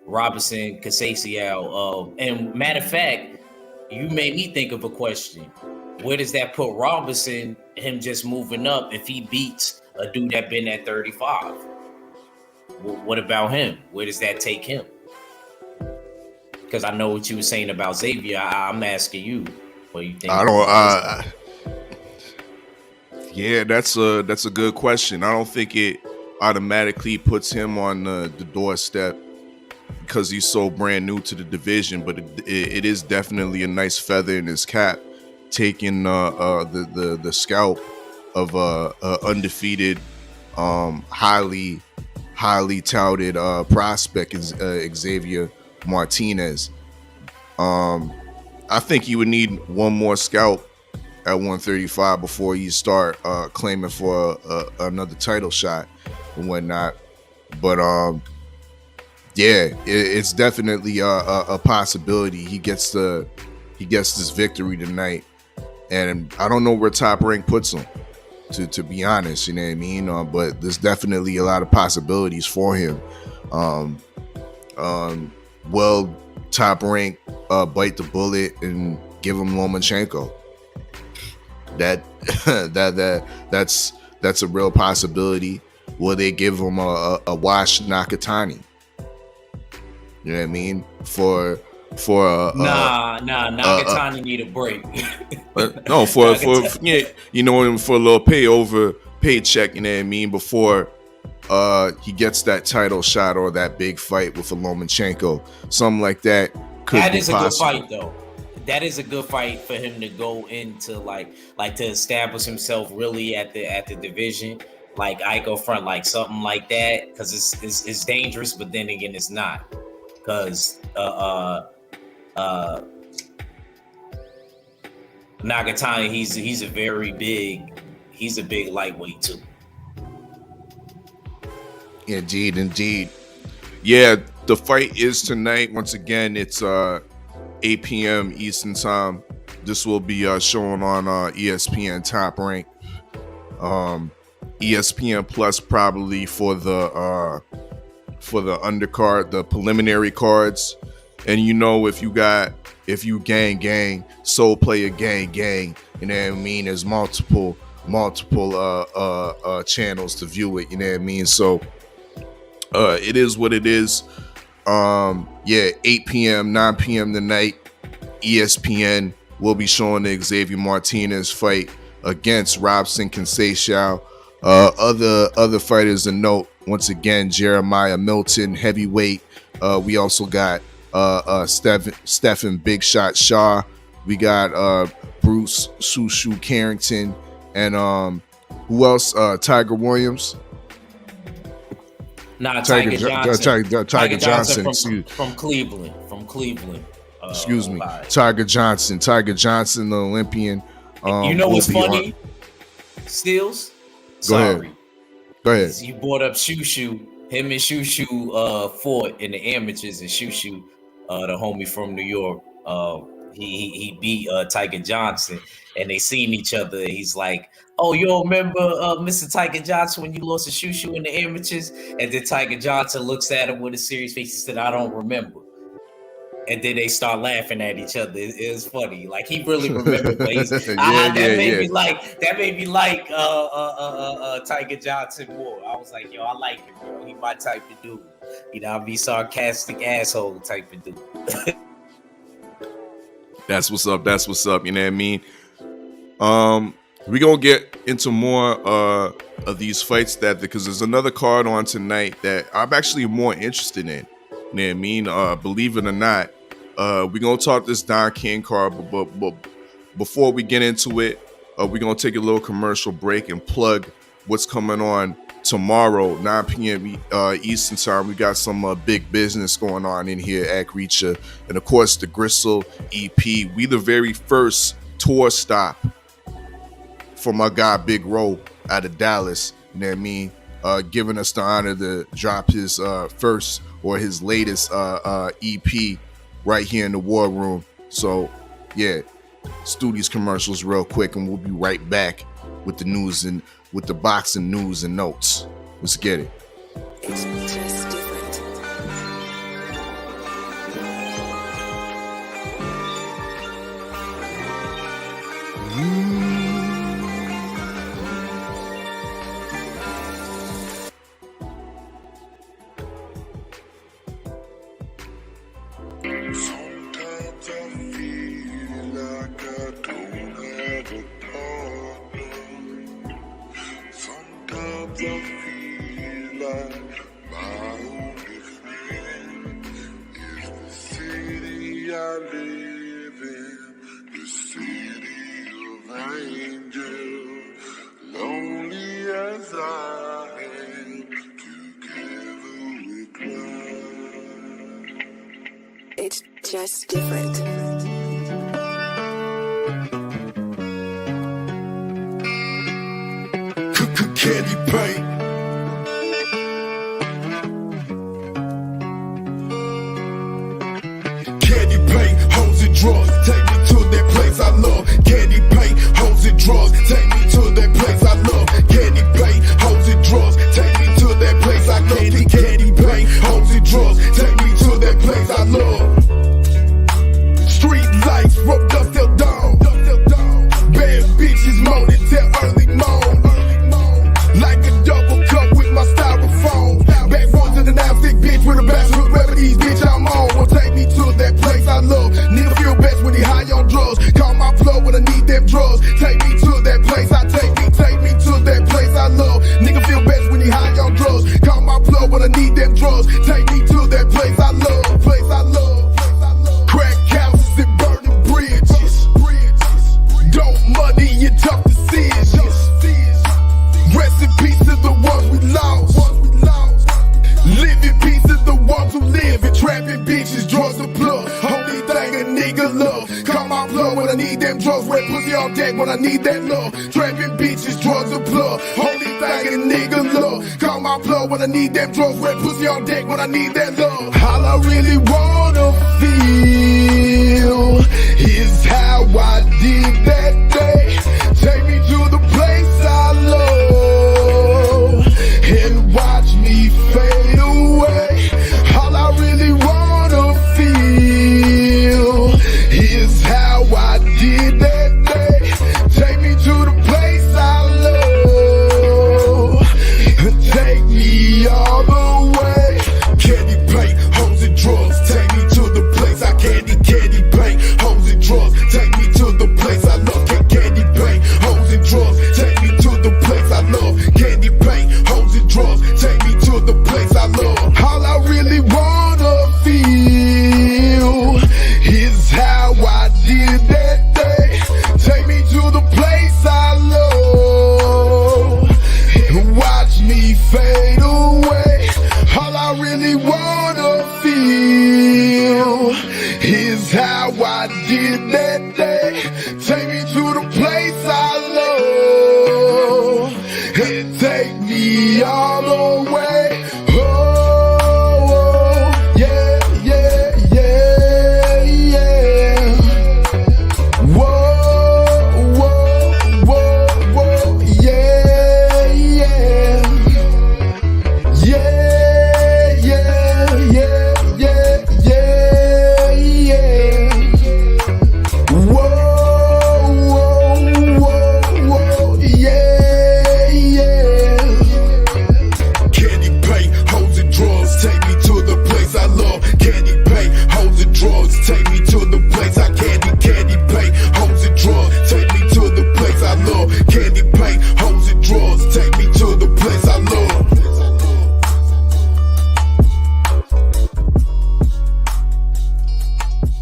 Robinson Conceição. And matter of fact, you made me think of a question. Where does that put Robinson, him just moving up, if he beats a dude that been at 35? What about him? Where does that take him? Because I know what you were saying about Xavier. I'm asking you, what do you think? I don't. Yeah, that's a good question. I don't think it automatically puts him on the doorstep because he's so brand new to the division, but it is definitely a nice feather in his cap, taking the scalp of undefeated, highly touted prospect is Xavier Martinez. I think he would need one more scalp at 135 before you start claiming for another title shot and whatnot. But yeah, it's definitely a possibility he gets this victory tonight, and I don't know where Top Rank puts him. To be honest, you know what I mean. But there's definitely a lot of possibilities for him. Will Top Rank bite the bullet and give him Lomachenko? That's a real possibility. Will they give him a wash Nakatani? You know what I mean? For Nakatani need a break. No, for yeah, you know, for a little paycheck, you know what I mean, before he gets that title shot or that big fight with a Lomachenko, something like that. That is a good fight, though. That is a good fight for him to go into, like to establish himself really at the division, like Ico front, like something like that, because it's dangerous, but then again, it's not, because Nagatani, he's a big lightweight too. Indeed. Yeah, the fight is tonight. Once again, it's 8 p.m. Eastern time. This will be shown on ESPN Top Rank, ESPN Plus probably for the undercard, the preliminary cards. And you know, if you gang, soul player gang, you know what I mean? There's multiple channels to view it, you know what I mean? So it is what it is. 8 p.m., 9 p.m. tonight, ESPN will be showing the Xavier Martinez fight against Robson Conceição. Other fighters to note, once again, Jeremiah Milton, heavyweight. We also got Stephen Big Shot Shaw. We got Bruce Shushu Carrington, and who else? Tiger Williams. Tiger Johnson from Cleveland. Excuse me, Tiger Johnson, the Olympian. You know what's funny? Steels. Go ahead. You brought up Shushu. Him and Shushu fought in the amateurs, and Shushu, the homie from New York, he beat Tiger Johnson, and they seen each other. He's like, "Oh, you don't remember Mr. Tiger Johnson when you lost to Shushu in the amateurs?" And then Tiger Johnson looks at him with a serious face. He said, "I don't remember." And then they start laughing at each other. It was funny. Like, he really remembered. But that made me like Tiger Johnson more. I was like, yo, I like him, bro. He my type of dude. You know, I'll be sarcastic asshole type of dude. That's what's up. You know what I mean? We're gonna get into more of these fights because there's another card on tonight that I'm actually more interested in. You know what I mean? Believe it or not, we're gonna talk this Don King card, but before we get into it, we're gonna take a little commercial break and plug what's coming on tomorrow, 9 p.m. Eastern time. We got some big business going on in here at Reacher, and of course the Gristle EP. We the very first tour stop for my guy Big Ro out of Dallas. You know what I mean? Giving us the honor to drop his first or his latest EP right here in the War Room. So yeah, Studios commercials real quick, and we'll be right back with the news and with the boxing news and notes. Let's get it. It's just different. I live in, the city of angels, lonely as I am, together with love. It's just different. Candy paint. Candy paint, hoes and drugs, take me to that place I love. Candy paint, hoes and drugs, take me to that place I love. Candy paint, hoes and drugs, take me to that place I love. Candy paint, hoes and drugs, take me to that place I love. Street lights from dusk till dawn. Bad bitches moaning till early morn. Like a double cup with my styrofoam. Backwards in the now-stick bitch with a bachelor remedies, bitch I'm on. Won't take me to that place I love. Nigga feel best when he high on drugs. Call my plug when I need them drugs. Take me to that place I take me to that place I love. Nigga feel best when he high on drugs. Call my plug when I need them drugs. Take me to that place I love. Place I love. Crack houses and burning bridges. Dope money and tough decisions. Rest in peace to the ones we lost. Live in peace to the ones who live in trapping bitches, drugs and plug. Only thing a nigga love. Call my plug when I need them drugs. Red pussy on deck when I need that love. Trapping bitches, drugs and plug. Only thing a nigga love. Call my plug when I need them drugs. Red pussy on deck when I need that love. All I really wanna feel is how I did that day. Take me to the place I love and watch me fade away. All I really wanna feel is how I did that day. Take me to the place I love and take me all the way. Candy paint, hoes and drugs, take me to the place I candy paint, hoes and drugs, take me to the place I love. Candy paint, hoes and drugs, take me to the place I love. Candy paint, hoes and drugs, take me to the place I love. All I really wanna feel is how I did that day. Take me to the place I love and watch me fade away. All I really wanna feel is how I did that day. Take me to the place I love and take me all the way. Oh, yeah, yeah, yeah, yeah. Whoa, whoa, whoa, whoa, yeah, yeah. Yeah, yeah, yeah, yeah, yeah, yeah. Whoa, whoa, whoa, whoa, yeah, yeah. Candy paint, hoes and drugs, take me to the place I love. Candy paint, hoes and drugs, take me to the place I candy paint, hoes and drugs, take me to the place I love. Candy paint, hoes and drugs, take me to the place I love.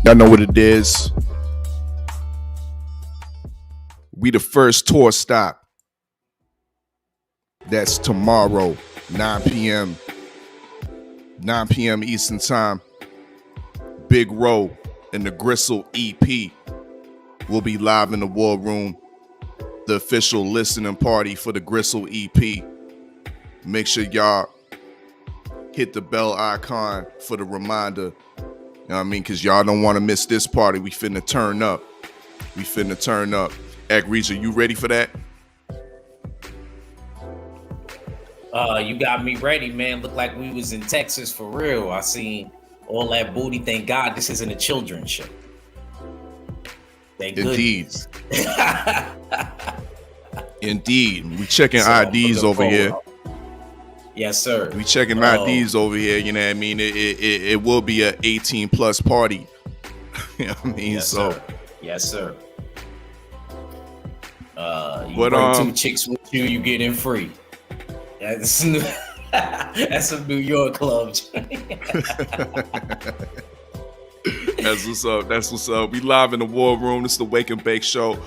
Y'all know what it is. We the first tour stop. That's tomorrow, 9 p.m. 9 p.m. Eastern Time. Big Row and the Gristle EP will be live in the War Room. The official listening party for the Gristle EP. Make sure y'all hit the bell icon for the reminder. You know what I mean? Because y'all don't want to miss this party. We finna turn up. We finna turn up. Egg Reacher, you ready for that? You got me ready, man. Look like we was in Texas for real. I seen all that booty. Thank God this isn't a children's show. Thank goodness. Indeed. We checking IDs over here. Yes, sir. We checking IDs over here. You know what I mean? It will be a 18 plus party. You know what I mean? Yes, so sir. Yes, sir. You But, bring two chicks with you, you get in free. That's new. That's a New York club. That's what's up. That's what's up. We live in the war room. This is the Wake and Bake Show.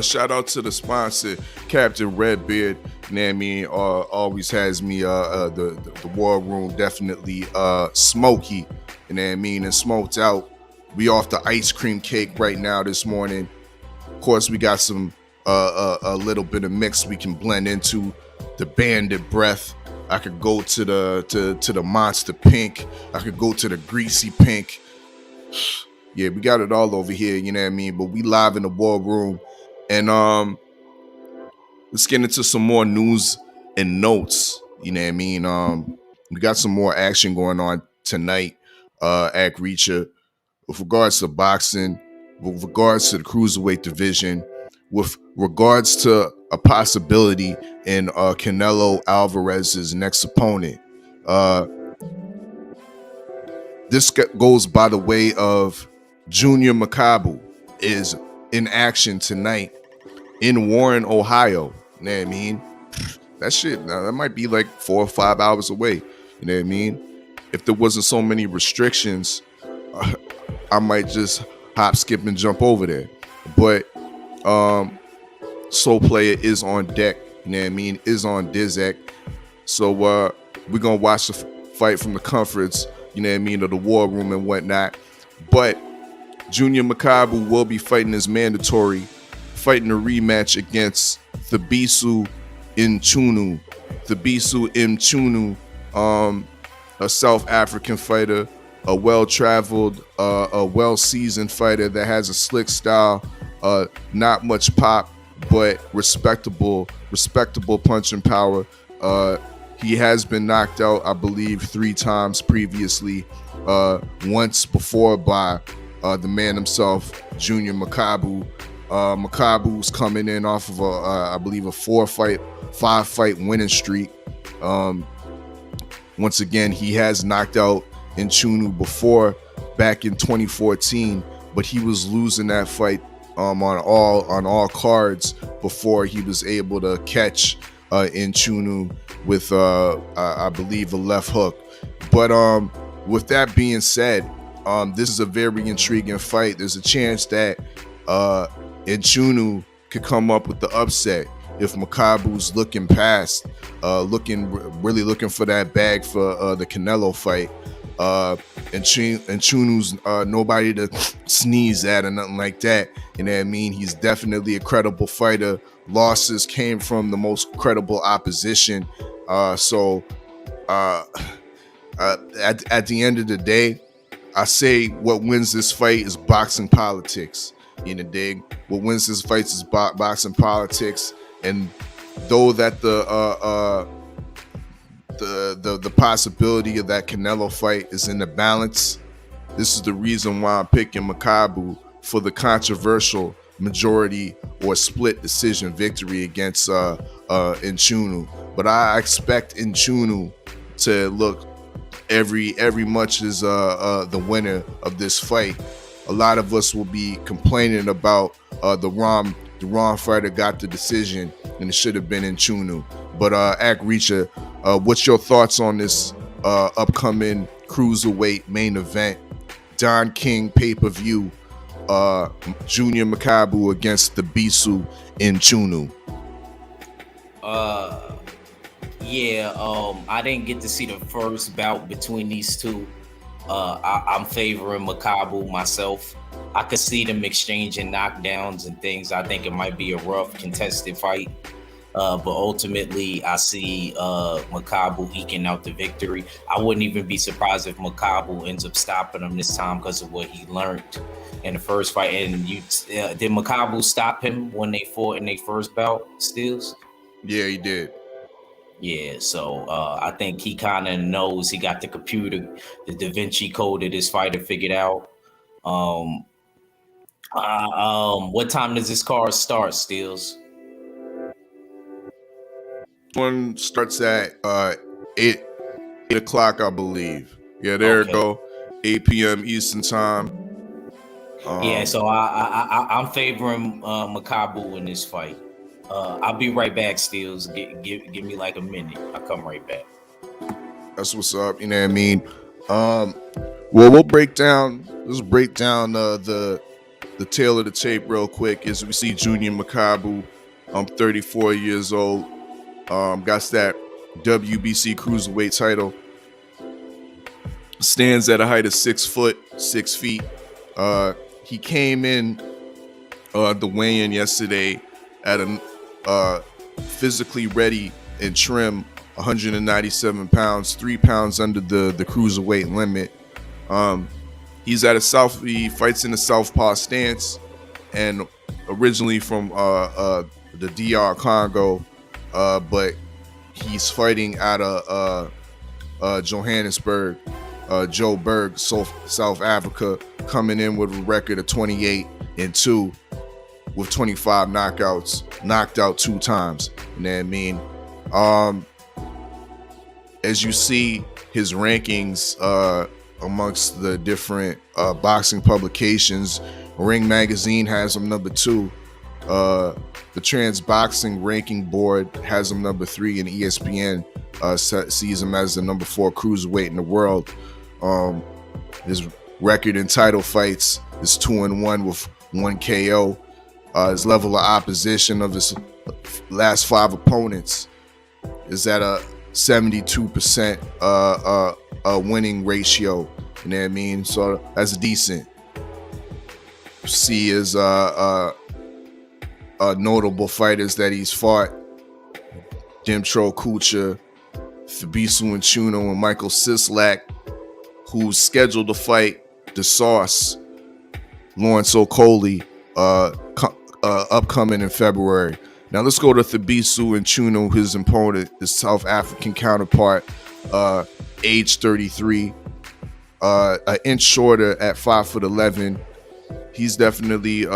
Shout out to the sponsor, Captain Redbeard. You know what I mean? Always has me the war room definitely smoky. You know what I mean? And smoked out. We off the ice cream cake right now this morning. Of course, we got some a little bit of mix we can blend into. The Bandit Breath. I could go to the Monster Pink. I could go to the Greasy Pink. Yeah, we got it all over here, you know what I mean? But we live in the war room. And let's get into some more news and notes, you know what I mean? We got some more action going on tonight at Reacher with regards to boxing, with regards to the cruiserweight division, with regards to a possibility in Canelo Alvarez's next opponent. This goes by the way of Junior Makabu is in action tonight in Warren, Ohio. You know what I mean? That shit, now that might be like 4 or 5 hours away. You know what I mean? If there wasn't so many restrictions, I might just hop, skip, and jump over there. But Soul Player is on deck. You know what I mean? Is on Dizek. So we're gonna watch the fight from the comforts, you know what I mean, of the war room and whatnot. But Junior Makabu will be fighting his mandatory, fighting a rematch against Thabisu Mchunu. Thabisu Mchunu, a South African fighter, a well-traveled, a well-seasoned fighter that has a slick style, not much pop, but respectable punching power. He has been knocked out, I believe, 3 times previously. Once before by the man himself, Junior Makabu. Makabu's coming in off of I believe a 5-fight winning streak. Once again, he has knocked out Nchunu before back in 2014, but he was losing that fight on all cards before he was able to catch Nchunu with I believe a left hook. But with that being said, this is a very intriguing fight. There's a chance that Nchunu could come up with the upset if Makabu's looking past, really looking for that bag for the Canelo fight. Nchunu's nobody to sneeze at or nothing like that. You know what I mean? He's definitely a credible fighter. Losses came from the most credible opposition. So at the end of the day, I say what wins this fight is boxing politics. You know, dig? What wins this fight is boxing politics. And though that the possibility of that Canelo fight is in the balance, this is the reason why I'm picking Makabu for the controversial majority or split decision victory against Nchunu. But I expect Nchunu to look every much as the winner of this fight. A lot of us will be complaining about the wrong fighter got the decision and it should have been Nchunu. But Ak Reacher, what's your thoughts on this upcoming cruiserweight main event, Don King pay-per-view, Junior Makabu against Thabisu Mchunu? I didn't get to see the first bout between these two. I'm favoring Makabu myself. I could see them exchanging knockdowns and things. I think it might be a rough contested fight. But ultimately, I see Makabu eking out the victory. I wouldn't even be surprised if Makabu ends up stopping him this time because of what he learned in the first fight. And did Makabu stop him when they fought in their first bout, Steels? Yeah, he did. Yeah, so I think he kind of knows. He got the computer, the Da Vinci Code of this fighter figured out. What time does this card start, Steels? One starts at 8 o'clock, I believe. Yeah, there Okay. it go. 8 p.m. Eastern time. So I'm favoring Makabu in this fight. I'll be right back, Steels. Give me like a minute. I'll come right back. That's what's up. You know what I mean? Well, let's break down the tail of the tape real quick. As we see Junior Makabu, 34 years old, got that WBC cruiserweight title. Stands at a height of 6 foot 6 feet. He came in the weigh-in yesterday at a physically ready and trim 197 pounds, 3 pounds under the cruiserweight limit. He fights in a southpaw stance, and originally from the DR Congo, but he's fighting out of Johannesburg, Joburg, South Africa, coming in with a record of 28-2 with 25 knockouts, knocked out 2 times. You know what I mean? As you see his rankings amongst the different boxing publications, Ring Magazine has him number 2. The Trans Boxing Ranking Board has him number 3, and ESPN sees him as the number 4 cruiserweight in the world. His record in title fights is 2-1 with 1 KO. His level of opposition of his last 5 opponents is at a 72% winning ratio. You know what I mean? So that's decent. See his notable fighters that he's fought: Dimtro Kucha, Fabiso Nchuno, and Michael Sislak, who's scheduled to fight the Sauce, Lawrence Okoli, upcoming in February. Now let's go to Fabiso Nchuno, his opponent, his South African counterpart, age 33, an inch shorter at 5'11". He's definitely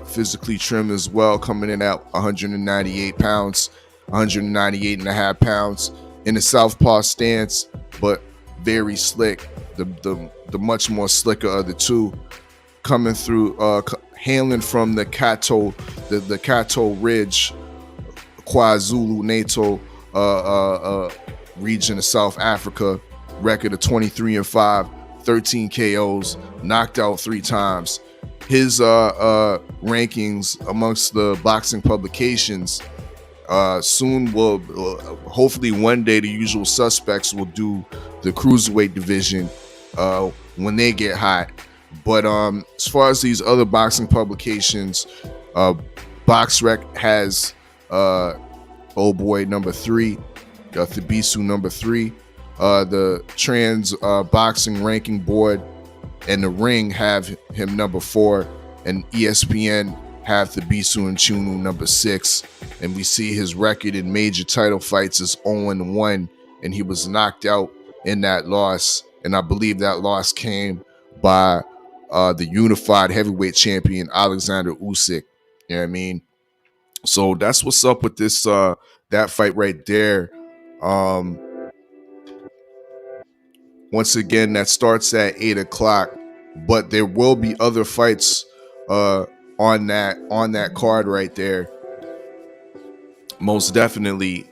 physically trim as well, coming in at 198 pounds, 198 and a half pounds in a southpaw stance, but very slick. The much more slicker of the two, coming through, hailing from the Kato Ridge, KwaZulu-Natal region of South Africa. Record of 23-5, 13 KOs, knocked out 3 times. His rankings amongst the boxing publications soon will, hopefully one day, the usual suspects will do the cruiserweight division when they get hot. But as far as these other boxing publications, BoxRec has number 3, Fabiso number 3. The Trans Boxing Ranking Board and the Ring have him number 4, and ESPN have Fabiso Nchuno number 6. And we see his record in major title fights is 0-1, and he was knocked out in that loss. And I believe that loss came by the unified heavyweight champion Alexander Usyk. You know what I mean? So that's what's up with this that fight right there. Once again, that starts at 8 o'clock, but there will be other fights on that card right there. Most definitely,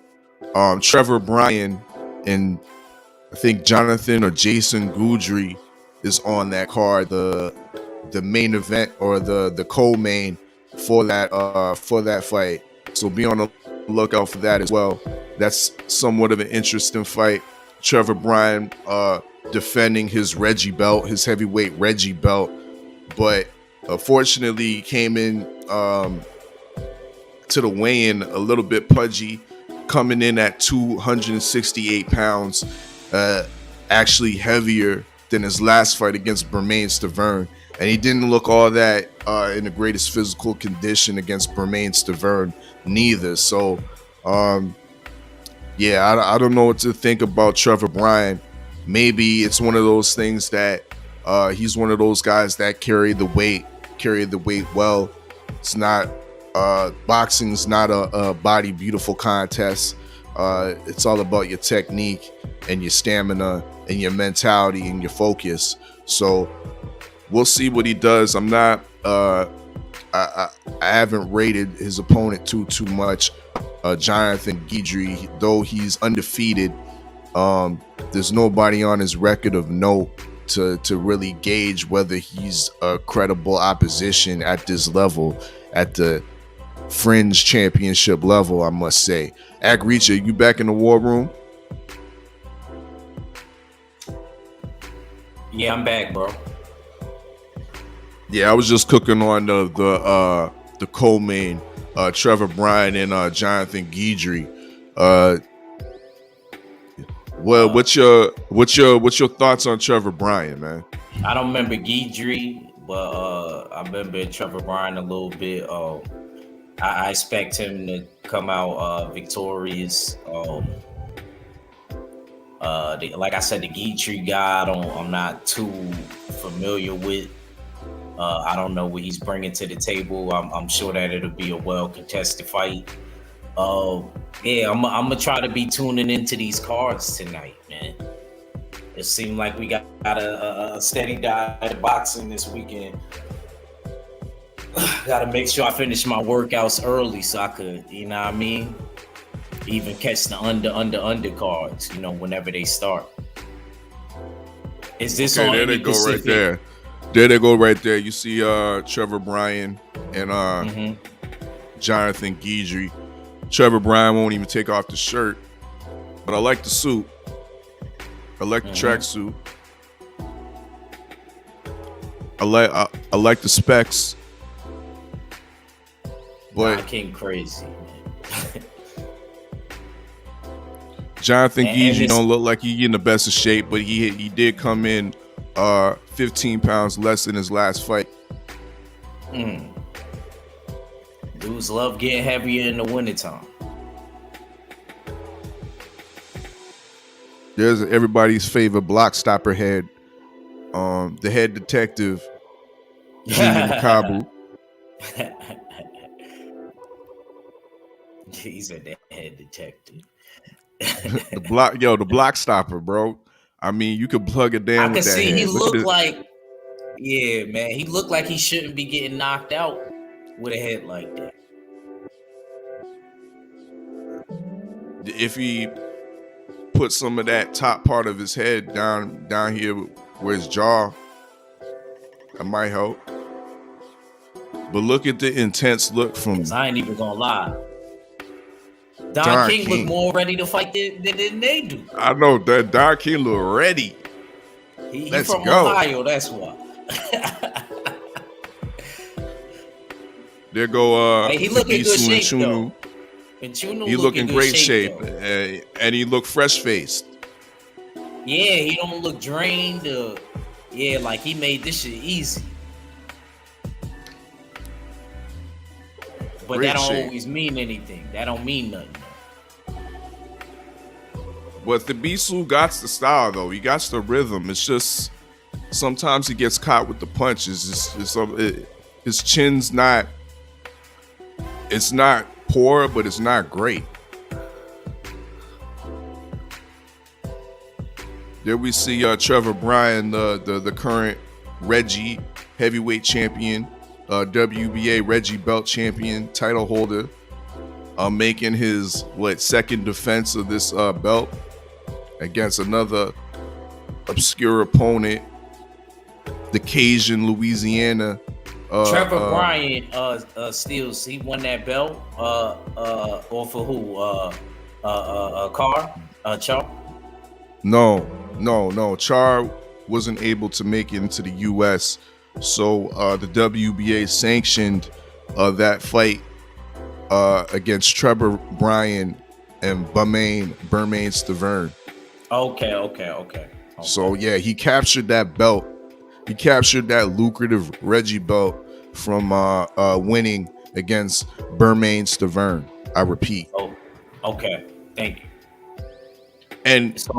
Trevor Bryan and I think Jonathan or Jason Goudry is on that card. The main event or the co-main for that fight. So be on the lookout for that as well. That's somewhat of an interesting fight. Trevor Bryan defending his Reggie belt, his heavyweight Reggie belt, but unfortunately came in to the weigh-in a little bit pudgy, coming in at 268 pounds, actually heavier than his last fight against Bermain Stavern. And he didn't look all that in the greatest physical condition against Bermain Stavern neither. So, yeah, I don't know what to think about Trevor Bryan. Maybe it's one of those things that he's one of those guys that carry the weight well. It's not boxing's not a body beautiful contest. It's all about your technique and your stamina and your mentality and your focus. So we'll see what he does. I'm not I haven't rated his opponent too much. Jonathan Guidry, though he's undefeated, there's nobody on his record of note to really gauge whether he's a credible opposition at this level, at the fringe championship level, I must say. Agricha, you back in the war room? Yeah, I'm back, bro. Yeah, I was just cooking on the co-main, Trevor Bryan and Jonathan Guidry. What's your thoughts on Trevor Bryan, man? I don't remember Guidry, but I remember Trevor Bryan a little bit. I expect him to come out victorious. Like I said, the Guidry guy, I'm not too familiar with. I don't know what he's bringing to the table. I'm sure that it'll be a well contested fight. Yeah, I'm gonna try to be tuning into these cards tonight, man. It seemed like we got a steady diet of boxing this weekend. Gotta make sure I finish my workouts early so I could, you know what I mean? Even catch the under cards, you know, whenever they start. Is this okay, on there any they go Pacific? right there. There they go right there. You see Trevor Bryan and Jonathan Guidry. Trevor Bryan won't even take off the shirt, but I like the suit. I like the tracksuit. I like the specs. But I came crazy, man. Jonathan And Guidry this- don't look like he in the best of shape, but he did come in 15 pounds less than his last fight. Dudes love getting heavier in the wintertime. There's everybody's favorite block stopper head, the head detective, Junior Makabu. He's a head detective. The block stopper, bro. I mean, you could plug it down I with can that see head. he Look at looked this. like, yeah, man. He looked like he shouldn't be getting knocked out with a head like that. If he put some of that top part of his head down here where his jaw, that might help. But look at the intense look from 'Cause I ain't even gonna lie. Don Don King King. look more ready to fight than they do. I know that Don King look ready. He Let's from go. Ohio, that's why. There go Hey, he look in good Ibisu shape, and though. Chunu. And Chunu He look in good great shape, though. and he look fresh faced. Yeah, he don't look drained. Yeah, like he made this shit easy. But Great that don't shape. always mean anything. That don't mean nothing. But the Bisu got the style though. He got the rhythm. It's just sometimes he gets caught with the punches. His chin's not. It's not poor, but it's not great. There we see Trevor Bryan, the current Reggie heavyweight champion, WBA Reggie belt champion, title holder, making his second defense of this belt against another obscure opponent, the Cajun Louisiana. Trevor Bryan steals. He won that belt. Or for who? Char. No. Char wasn't able to make it into the U.S., so the WBA sanctioned that fight against Trevor Bryan and Bermain Stavern. Okay. So yeah, he captured that belt. He captured that lucrative Reggie belt from winning against Bermain Stavern. I repeat. Oh, okay. Thank you. And So,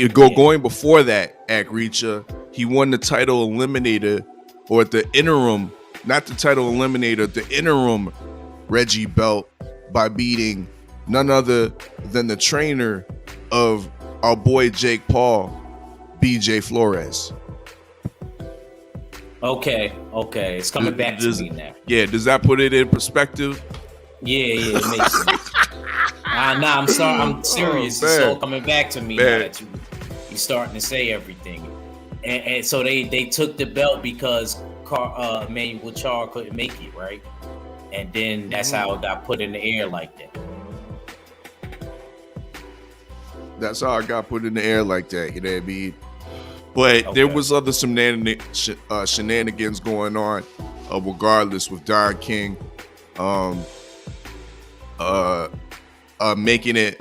going before that, Agricha, he won the title eliminator, or the interim, not the title eliminator, the interim Reggie belt by beating none other than the trainer of our boy Jake Paul, BJ Flores. Okay, it's coming back to me now. Yeah, does that put it in perspective? Yeah, it makes sense. Nah, I'm sorry. I'm serious. It's all coming back to me now that you starting to say everything. And so they took the belt because Emmanuel Char couldn't make it, right? And then that's how it got put in the air like that. That's how I got put in the air like that. You know what I mean? But there was other shenanigans going on, regardless, with Don King, making it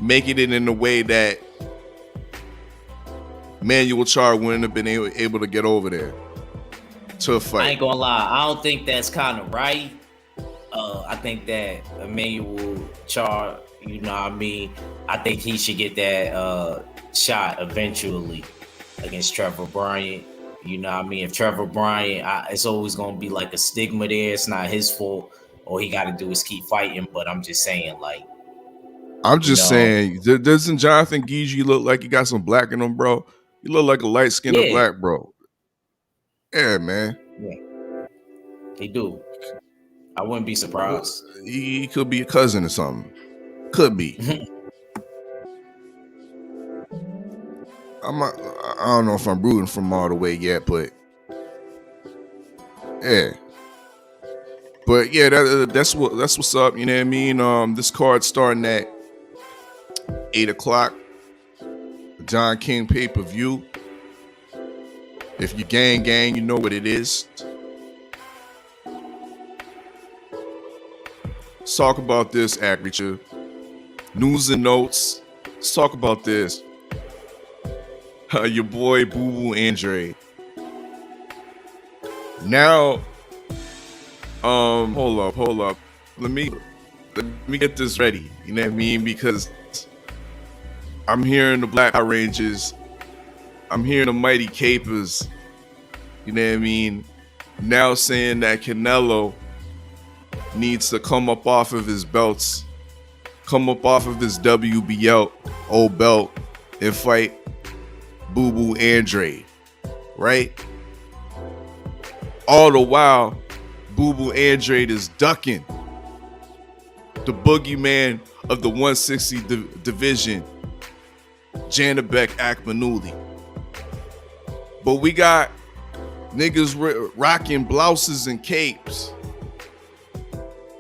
in a way that Manuel Char wouldn't have been able to get over there to fight. I ain't gonna lie, I don't think that's kind of right. I think that Emmanuel Char, you know what I mean? I think he should get that shot eventually against Trevor Bryant. You know what I mean? If Trevor Bryant, it's always going to be like a stigma there. It's not his fault. All he got to do is keep fighting. But I'm just saying, like. Saying, doesn't Jonathan Gigi look like he got some black in him, bro? He look like a light-skinned black, bro. Yeah, man. Yeah. He do. I wouldn't be surprised. He could be a cousin or something. Could be. I don't know if I'm rooting for him all the way yet, but yeah. But yeah, that's what's up. You know what I mean? This card starting at 8:00. Don King pay-per-view. If you gang, you know what it is. Let's talk about this, Acreature. News and notes. Let's talk about this. Your boy Boo Boo Andre. Now, hold up. Let me get this ready. You know what I mean? Because I'm hearing the Black Power Rangers. I'm hearing the Mighty Capers. You know what I mean? Now saying that Canelo needs to come up off of his belts, come up off of this WBL old belt, and fight Boo Boo Andre, right? All the while, Boo Boo Andre is ducking the boogeyman of the 160 division, Janabek Akmanuli. But we got niggas rocking blouses and capes,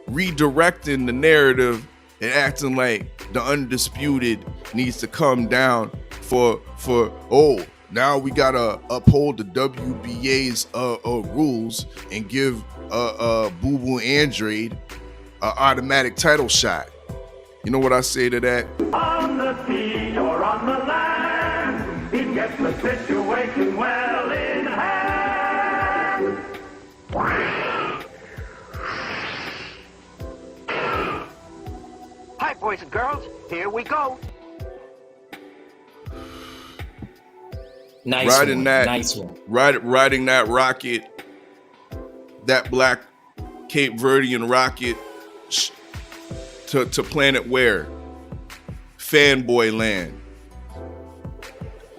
redirecting the narrative and acting like the undisputed needs to come down for now we gotta uphold the WBA's rules and give Boo Boo Andre an automatic title shot. You know what I say to that? On the sea or on the land, he gets the situation well in hand. Hi, boys and girls, here we go. Nice one. Riding that rocket, that black Cape Verdean rocket to planet where? Fanboy land.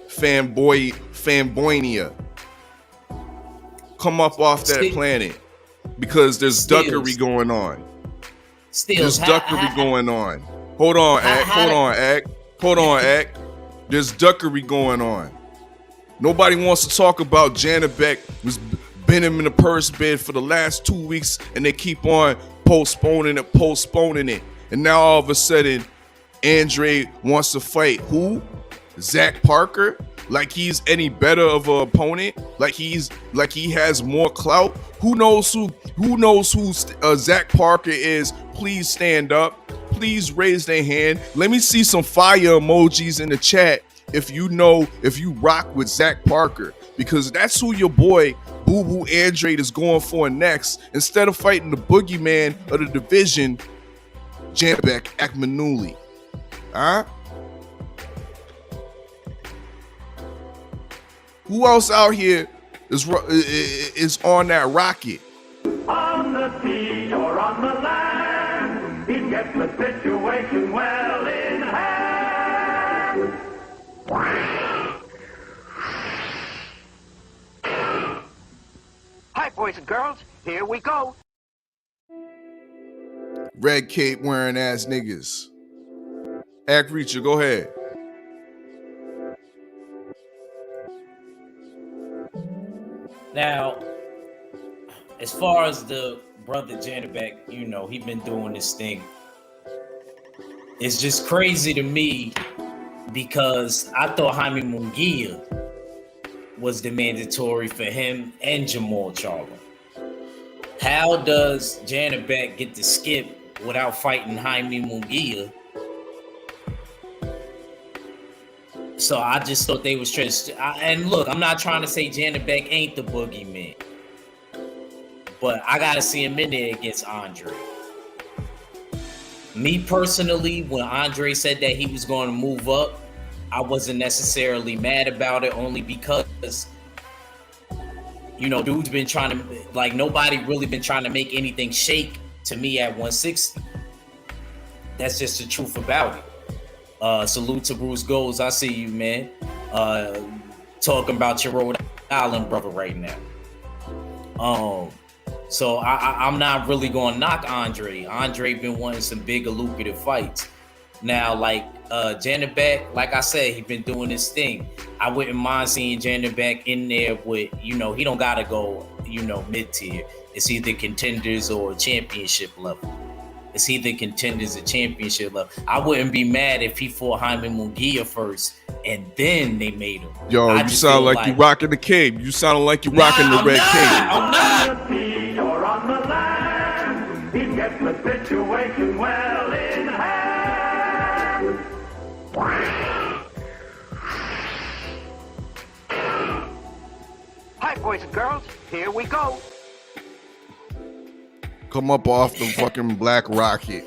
Fanboynia. Come up off that planet because there's duckery going on. There's duckery going on. Hold on, Ack. There's duckery going on. Nobody wants to talk about Janabek was been him in the purse bid for the last 2 weeks, and they keep on postponing it. And now all of a sudden, Andre wants to fight who? Zach Parker? Like he's any better of an opponent? Like he has more clout? Who knows who Zach Parker is? Please stand up. Please raise their hand. Let me see some fire emojis in the chat if you rock with Zach Parker, because that's who your boy Boo Boo Andre is going for next. Instead of fighting the boogeyman of the division, Janabek Akmanuli. Huh? Who else out here is on that rocket? On the sea or on the land, he gets the situation well in hand. boys and girls, here we go. Red cape wearing ass niggas. Act Reacher, go ahead. Now, as far as the brother Janabek, you know, he been doing this thing. It's just crazy to me because I thought Jaime Munguia was the mandatory for him and Jamal Charlo. How does Janabek get to skip without fighting Jaime Munguia? So I just thought they was trying to, and look, I'm not trying to say Janabek ain't the boogeyman, but I gotta see him in there against Andre. Me personally, when Andre said that he was going to move up, I wasn't necessarily mad about it, only because, you know, dude's been trying to, like, nobody really been trying to make anything shake to me at 160. That's just the truth about it. Salute to Bruce Goals. I see you, man. Talking about your Rhode Island brother right now. So I'm not really going to knock Andre. Andre been wanting some bigger, lucrative fights. Now, like Janabek, like I said, he been doing this thing. I wouldn't mind seeing Janabek in there with, you know, he don't got to go, you know, mid-tier. It's either contenders or championship level. It's either contenders or championship level. I wouldn't be mad if he fought Jaime Munguia first and then they made him. Yo, you sound like you rocking the cape. You sound like you rocking the red cape. I'm not. Or on the land, he gets the situation well in hand. Hi, boys and girls, here we go. Come up off the fucking black rocket.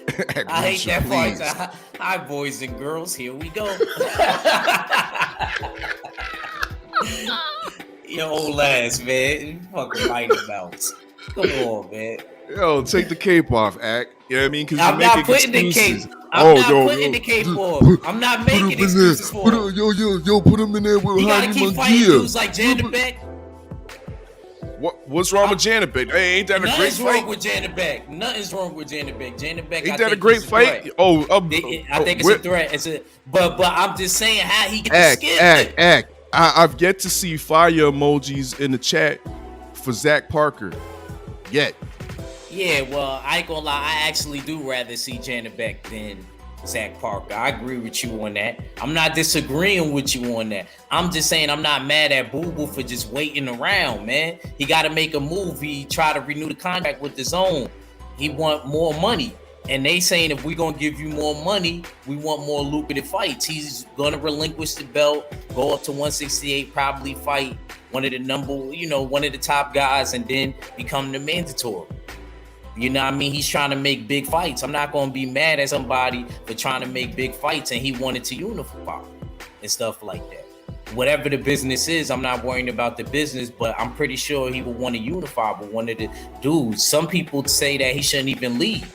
I hate that part. Hi, boys and girls. Here we go. Your old ass, man. You fucking mighty mouse. Come on, man. Yo, take the cape off, Act. You know what I mean? Because I'm not putting the cape. I'm not putting the cape on. I'm not making excuses for him. Yo, put him in there with You gotta keep fighting dudes like Janabek. What's wrong with Janabek? Hey, ain't that a great fight? Nothing's wrong with Janabek. Ain't that a great fight? I think it's a threat. But I'm just saying how he gets skipped. Act. I've yet to see fire emojis in the chat for Zach Parker. Yet. Yeah, well, I ain't gonna lie. I actually do rather see Janabek than Zach Parker. I agree with you on that. I'm not disagreeing with you on that. I'm just saying I'm not mad at Boo Boo for just waiting around, man. He got to make a move. He try to renew the contract with his own. He want more money. And they saying if we're going to give you more money, we want more lucrative fights. He's going to relinquish the belt, go up to 168, probably fight one of the top guys and then become the mandatory. You know what I mean? He's trying to make big fights. I'm not going to be mad at somebody for trying to make big fights and he wanted to unify and stuff like that. Whatever the business is, I'm not worrying about the business, but I'm pretty sure he would want to unify with one of the dudes. Some people say that he shouldn't even leave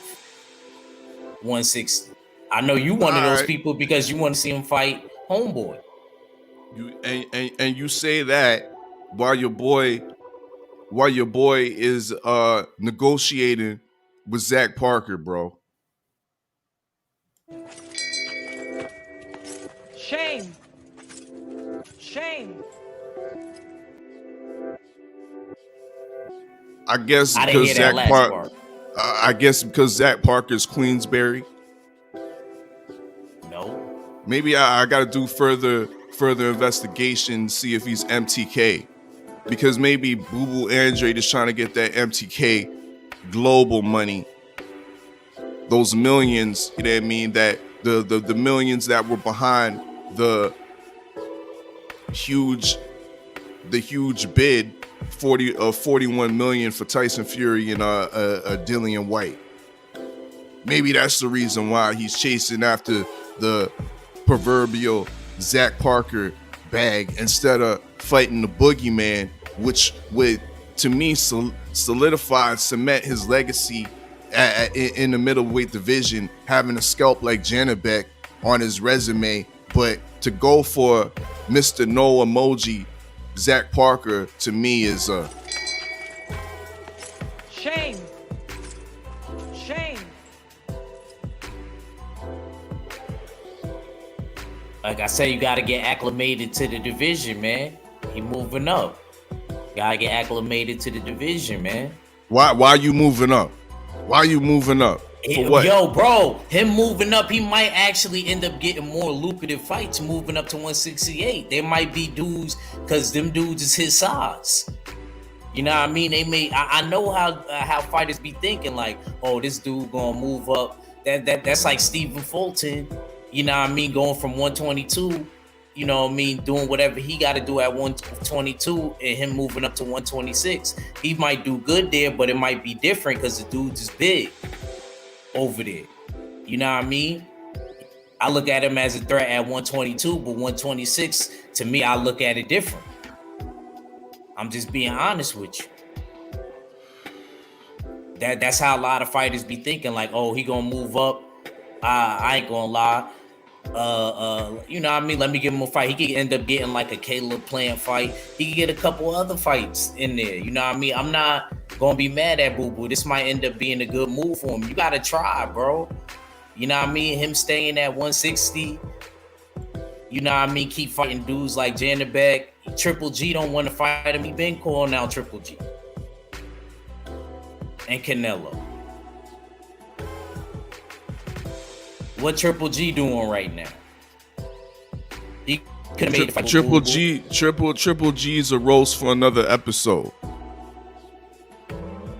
160. I know you one of those people because you want to see him fight Homeboy. And you say that while your boy is negotiating with Zach Parker, bro. Shame. I guess because Zach Parker's Queensberry. No. Maybe I got to do further investigation, see if he's MTK. Because maybe Boo Boo Andre is trying to get that MTK global money. Those millions, you know what I mean? That the millions that were behind the huge bid, 41 million for Tyson Fury and Dillian White. Maybe that's the reason why he's chasing after the proverbial Zach Parker bag instead of fighting the boogeyman, which would, to me, solidify and cement his legacy in the middleweight division, having a scalp like Janabek on his resume. But to go for Mr. No Emoji Zach Parker, to me, is Like I say, you got to get acclimated to the division, man. He moving up. Gotta get acclimated to the division, man. Why you moving up? Why you moving up? For what? Yo, bro, him moving up, he might actually end up getting more lucrative fights moving up to 168. There might be dudes, because them dudes is his size. You know what I mean? They may. I know how fighters be thinking, like, oh, this dude gonna move up. That's like Stephen Fulton. You know what I mean? Going from 122. You know what I mean? Doing whatever he got to do at 122, and him moving up to 126. He might do good there, but it might be different because the dude's is big over there. You know what I mean? I look at him as a threat at 122, but 126, to me, I look at it different. I'm just being honest with you. That's how a lot of fighters be thinking, like, oh, he gonna move up. I ain't gonna lie. You know what I mean? Let me give him a fight. He could end up getting like a Caleb Plant fight. He could get a couple other fights in there. You know what I mean? I'm not gonna be mad at Boo Boo. This might end up being a good move for him. You gotta try, bro. You know what I mean? Him staying at 160. You know what I mean? Keep fighting dudes like Janabek. Triple G don't want to fight him. He been calling out Triple G. And Canelo. What Triple G doing right now? He could have made the fight. Triple G's a roast for another episode.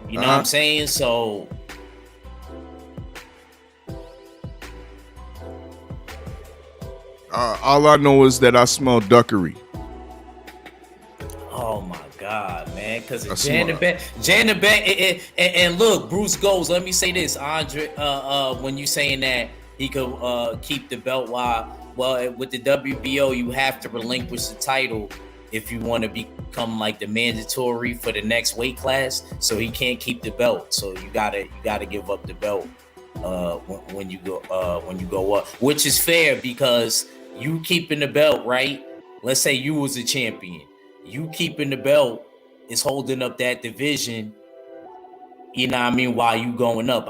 You know what I'm saying? So all I know is that I smell duckery. oh my God, man. Because of Janabek, and look, Bruce Goes, let me say this, Andre, when you saying that he could keep the belt with the WBO, you have to relinquish the title if you want to become like the mandatory for the next weight class. So he can't keep the belt. So you gotta give up the belt when you go up, which is fair because you keeping the belt, right? Let's say you was a champion. You keeping the belt is holding up that division. You know what I mean? While you going up,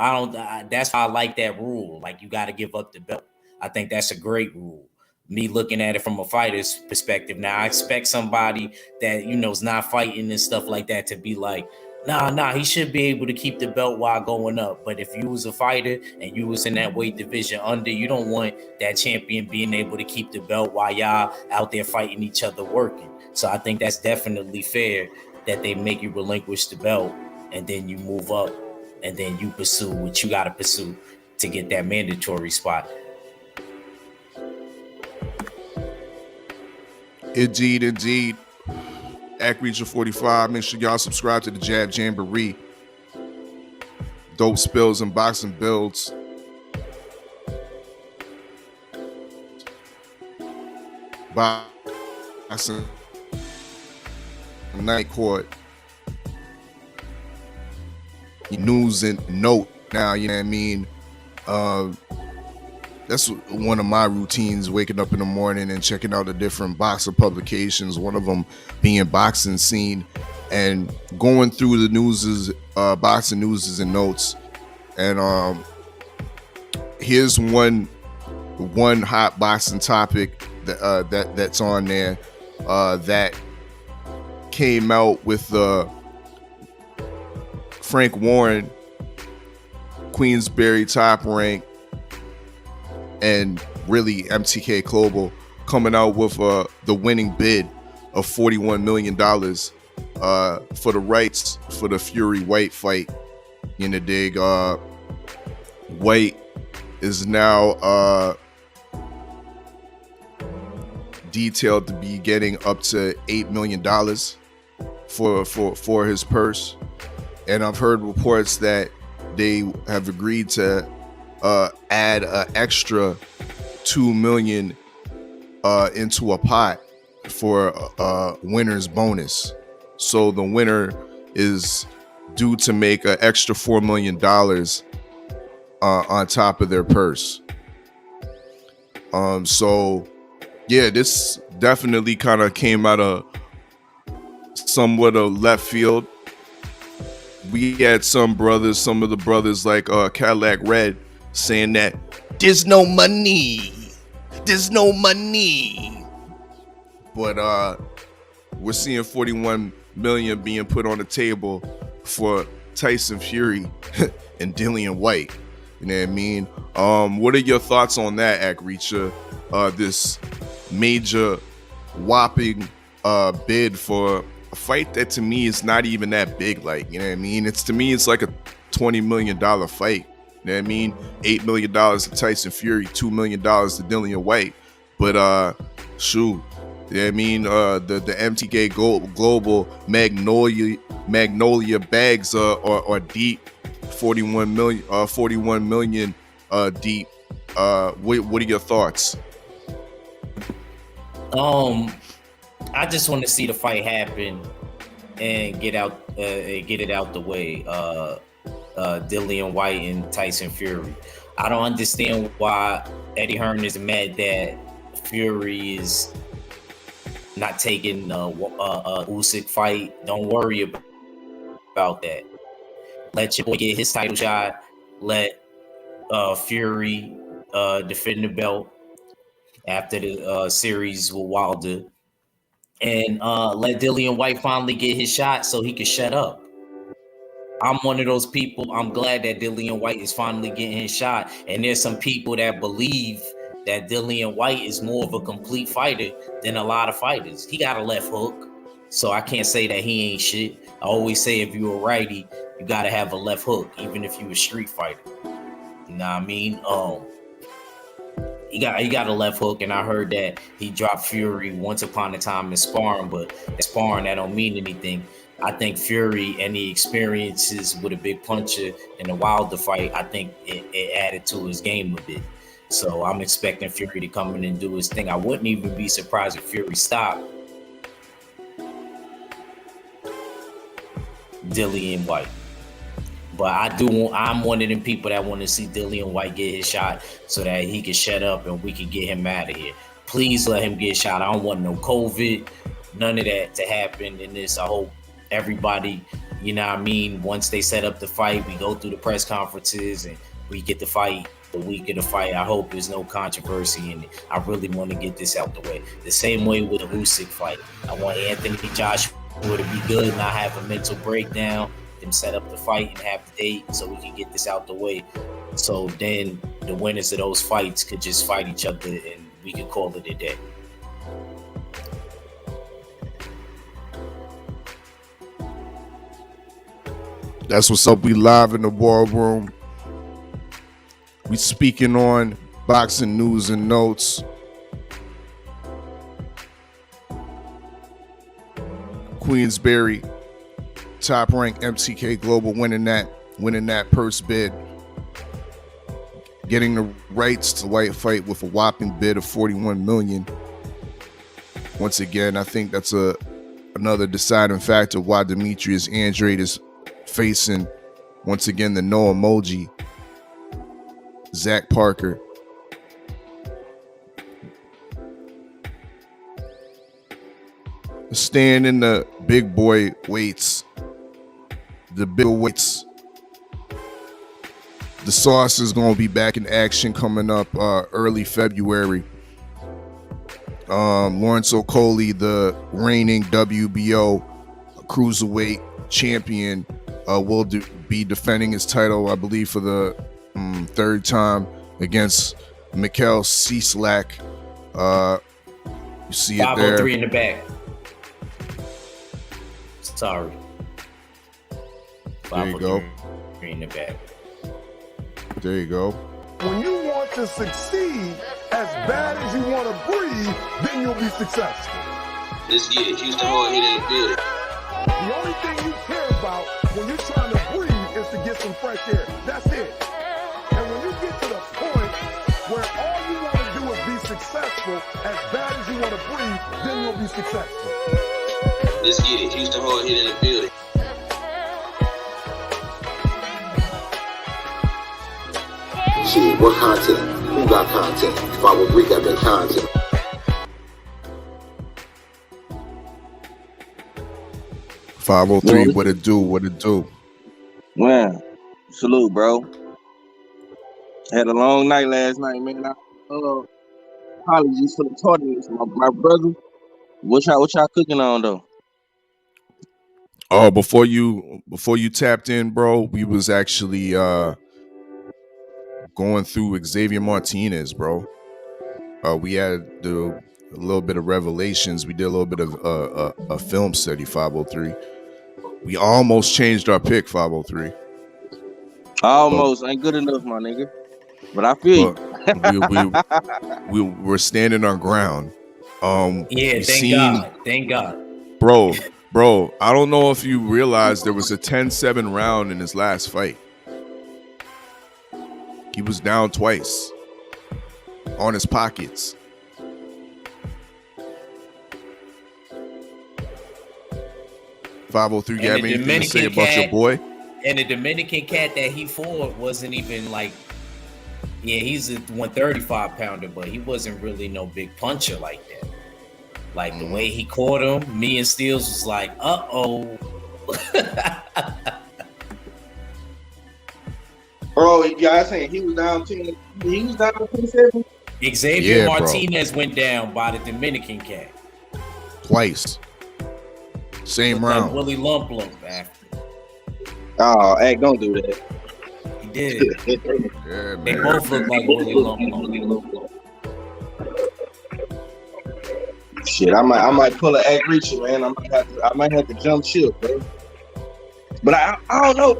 that's why I like that rule. Like you got to give up the belt. I think that's a great rule. Me looking at it from a fighter's perspective. Now I expect somebody that, is not fighting and stuff like that to be like, nah, he should be able to keep the belt while going up. But if you was a fighter and you was in that weight division under, you don't want that champion being able to keep the belt while y'all out there fighting each other working. So I think that's definitely fair that they make you relinquish the belt and then you move up and then you pursue what you got to pursue to get that mandatory spot. Indeed. Act Region 45. Make sure y'all subscribe to the Jab Jamboree. Dope spills and boxing builds. Boxing Night Court. News and note now, you know what I mean? That's one of my routines, waking up in the morning and checking out the different boxing publications, one of them being Boxing Scene, and going through the newses, boxing newses and notes. And here's one hot boxing topic that's on there that came out with Frank Warren, Queensberry Top Rank, and really MTK Global coming out with the winning bid of $41 million for the rights for the Fury White fight. In the dig, White is now detailed to be getting up to $8 million for his purse, and I've heard reports that they have agreed to add an extra $2 million into a pot for a winner's bonus. So the winner is due to make an extra $4 million on top of their purse. So yeah, this definitely kind of came out of somewhat of left field. We had some of the brothers like Cadillac Red saying that there's no money there's no money. But we're seeing 41 million being put on the table for Tyson Fury and Dillian White. You know what I mean? What are your thoughts on that, Akricha? This major whopping bid for a fight that to me is not even that big. Like, you know what I mean? To me, it's like a $20 million fight. You know what I mean? $8 million to Tyson Fury, $2 million to Dillian White. But shoot, you know what I mean? The MTK Global Magnolia bags are deep, 41 million deep. What are your thoughts? I just want to see the fight happen and get it out the way. Dillian White and Tyson Fury. I don't understand why Eddie Hearn is mad that Fury is not taking a Usyk fight. Don't worry about that. Let your boy get his title shot. Let Fury defend the belt after the series with Wilder. And let Dillian White finally get his shot so he can shut up. I'm one of those people. I'm glad that Dillian White is finally getting his shot. And there's some people that believe that Dillian White is more of a complete fighter than a lot of fighters. He got a left hook, so I can't say that he ain't shit. I always say if you're a righty, you got to have a left hook, even if you're a street fighter. You know what I mean? He got a left hook, and I heard that he dropped Fury once upon a time in sparring, but in sparring, that don't mean anything. I think Fury and the experiences with a big puncher in the Wilder fight, I think it added to his game a bit. So I'm expecting Fury to come in and do his thing. I wouldn't even be surprised if Fury stopped Dillian White. But I'm one of them people that want to see Dillian White get his shot so that he can shut up and we can get him out of here. Please let him get shot. I don't want no COVID, none of that to happen in this. I hope everybody, you know what I mean, once they set up the fight, we go through the press conferences and we get the fight the week of the fight. I hope there's no controversy in it. I really want to get this out the way. The same way with the Usyk fight. I want Anthony Joshua to be good, not have a mental breakdown, them set up the fight and have the date so we can get this out the way. So then the winners of those fights could just fight each other and we could call it a day. That's what's up. We live in the war room. We speaking on boxing news and notes. Queensberry, top ranked MTK Global, winning that purse bid, getting the rights to White fight with a whopping bid of 41 million. Once again, I think that's another deciding factor why Demetrius Andrade is facing once again the no emoji Zach Parker. Staying in the big boy weights, the bigger weights, the Sauce is going to be back in action coming up early February. Lawrence Okolie, the reigning WBO cruiserweight champion, will be defending his title, I believe, for the third time against Mikhail Cieslak. You see it there. 503 in the back. Sorry. There you go. In the back. There you go. When you want to succeed as bad as you want to breathe, then you'll be successful. Let's get it. Houston hard hit in the building. The only thing you care about when you're trying to breathe is to get some fresh air. That's it. And when you get to the point where all you want to do is be successful as bad as you want to breathe, then you'll be successful. Let's get it. Houston hard hit in the building. Shit, what content? Who got content? 503 got that content. .503, what it do? What it do? Man, salute, bro. Had a long night last night, man. apologies for the tardiness, my brother. What y'all cooking on though? Oh, before you tapped in, bro, we was actually going through Xavier Martinez, bro. We had a little bit of revelations. We did a little bit of a film study, 503. We almost changed our pick, 503. Almost ain't good enough, my nigga. But I feel you. We're standing our ground. Yeah, thank God. Bro, I don't know if you realized there was a 10-7 round in his last fight. He was down twice on his pockets. $503, you have anything to say about your boy? And the Dominican cat that he fought wasn't even like, yeah, he's a 135 pounder, but he wasn't really no big puncher like that. Like the way he caught him, me and Steels was like, uh-oh. Bro, you guys saying he was down 10? He was down 27? Xavier Martinez went down by the Dominican cat. Twice. Same round. Willie Lump after. Oh, hey, don't do that. He did. Yeah, they both look like Willie Lump. Shit, I might pull an Egg Reacher, man. I might have to jump ship, bro. But I don't know.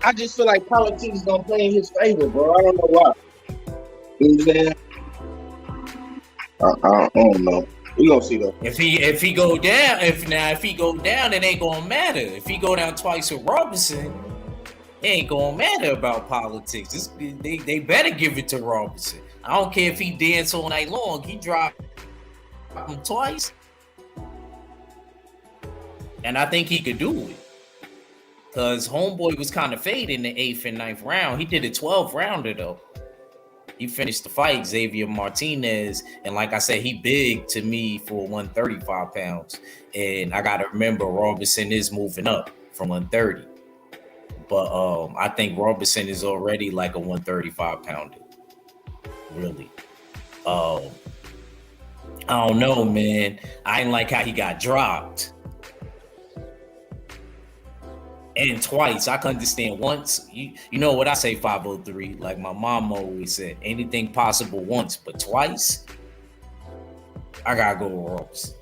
I just feel like politics don't play in his favor, bro. I don't know why. You know what I'm saying? I don't know. We gonna see though. If he go down, if he go down, it ain't gonna matter. If he go down twice with Robinson, it ain't gonna matter about politics. They better give it to Robinson. I don't care if he dance all night long. He dropped him twice, and I think he could do it. Cause Homeboy was kind of fading in the 8th and 9th round. He did a 12 rounder though. He finished the fight, Xavier Martinez, and like I said, he big to me for 135 pounds. And I gotta remember Robinson is moving up from 130. But I think Robinson is already like a 135 pounder. Really. I don't know, man. I ain't like how he got dropped. And twice. I can understand once. You know what I say, 503? Like my mom always said, anything possible once, but twice, I gotta go with Robinson.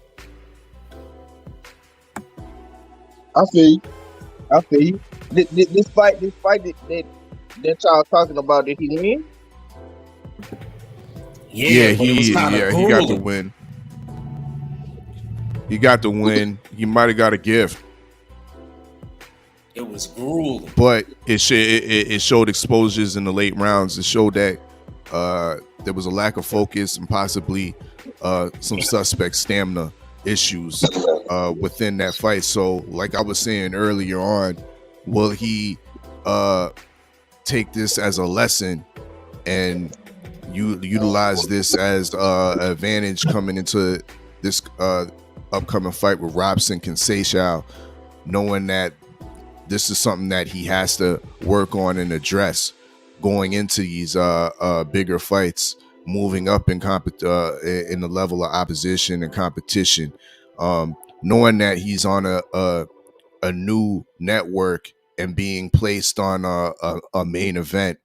I feel you. This fight that y'all talking about, did he win? Yeah, he got the win. He got the win. He might have got a gift. It was grueling. But it showed exposures in the late rounds. It showed that there was a lack of focus and possibly some suspect stamina issues within that fight. So like I was saying earlier on, will he take this as a lesson and utilize this as an advantage coming into this upcoming fight with Robson Conceição, knowing that this is something that he has to work on and address going into these bigger fights, moving up in the level of opposition and competition, knowing that he's on a new network and being placed on a main event.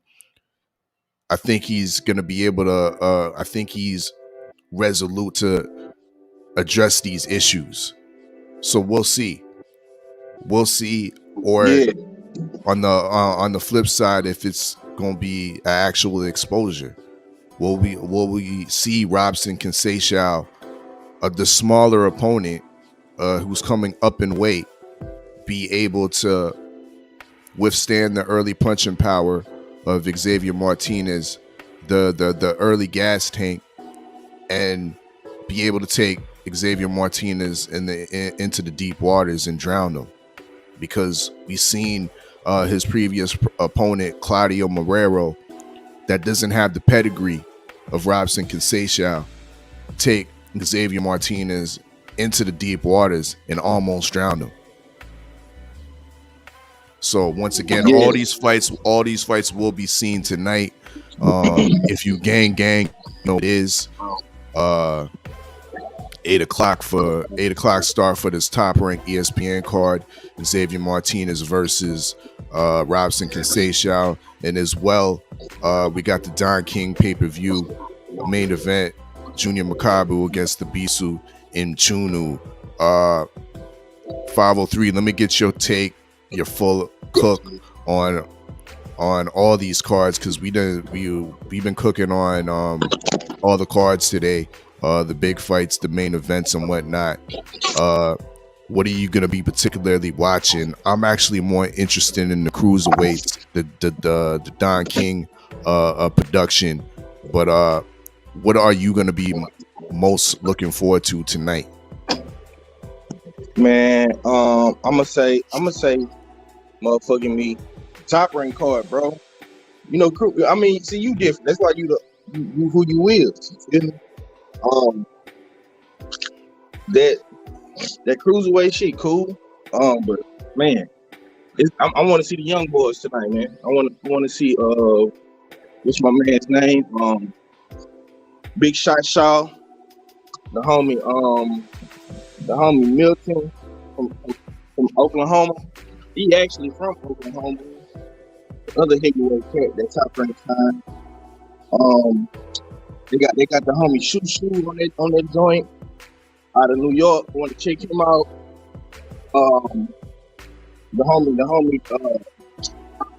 I think he's going to be able to, I think he's resolute to address these issues. So we'll see. Or on the flip side, if it's going to be an actual exposure, will we see Robson Conceição, the smaller opponent who's coming up in weight, be able to withstand the early punching power of Xavier Martinez, the early gas tank, and be able to take Xavier Martinez into the deep waters and drown him? Because we've seen his previous opponent, Claudio Marrero, that doesn't have the pedigree of Robson Conceição, take Xavier Martinez into the deep waters and almost drown him. So once again, all these fights will be seen tonight. If you gang, you know it is. Uh, 8 o'clock start for this top ranked ESPN card. Xavier Martinez versus Robson Conceição. And as well, we got the Don King pay-per-view main event, Junior Makabu against the Bisu in Chunu. 503, let me get your take, your full cook on all these cards, because we've been cooking on all the cards today, the big fights, the main events and whatnot. What are you gonna be particularly watching? I'm actually more interested in the cruiserweights, the Don King production. But what are you gonna be most looking forward to tonight? Man, I'm gonna say, motherfucking me, top rank card, bro. You know, I mean, see, you different. That's why you who you is. You feel me? That cruiserweight shit, cool. But man, I want to see the young boys tonight, man. I want to see what's my man's name? Big Shot Shaw, the homie Milton from Oklahoma. He actually from Oklahoma. The other heavyweight cat, that top ranked time. They got the homie Shoo on that joint out of New York. I want to check him out. The homie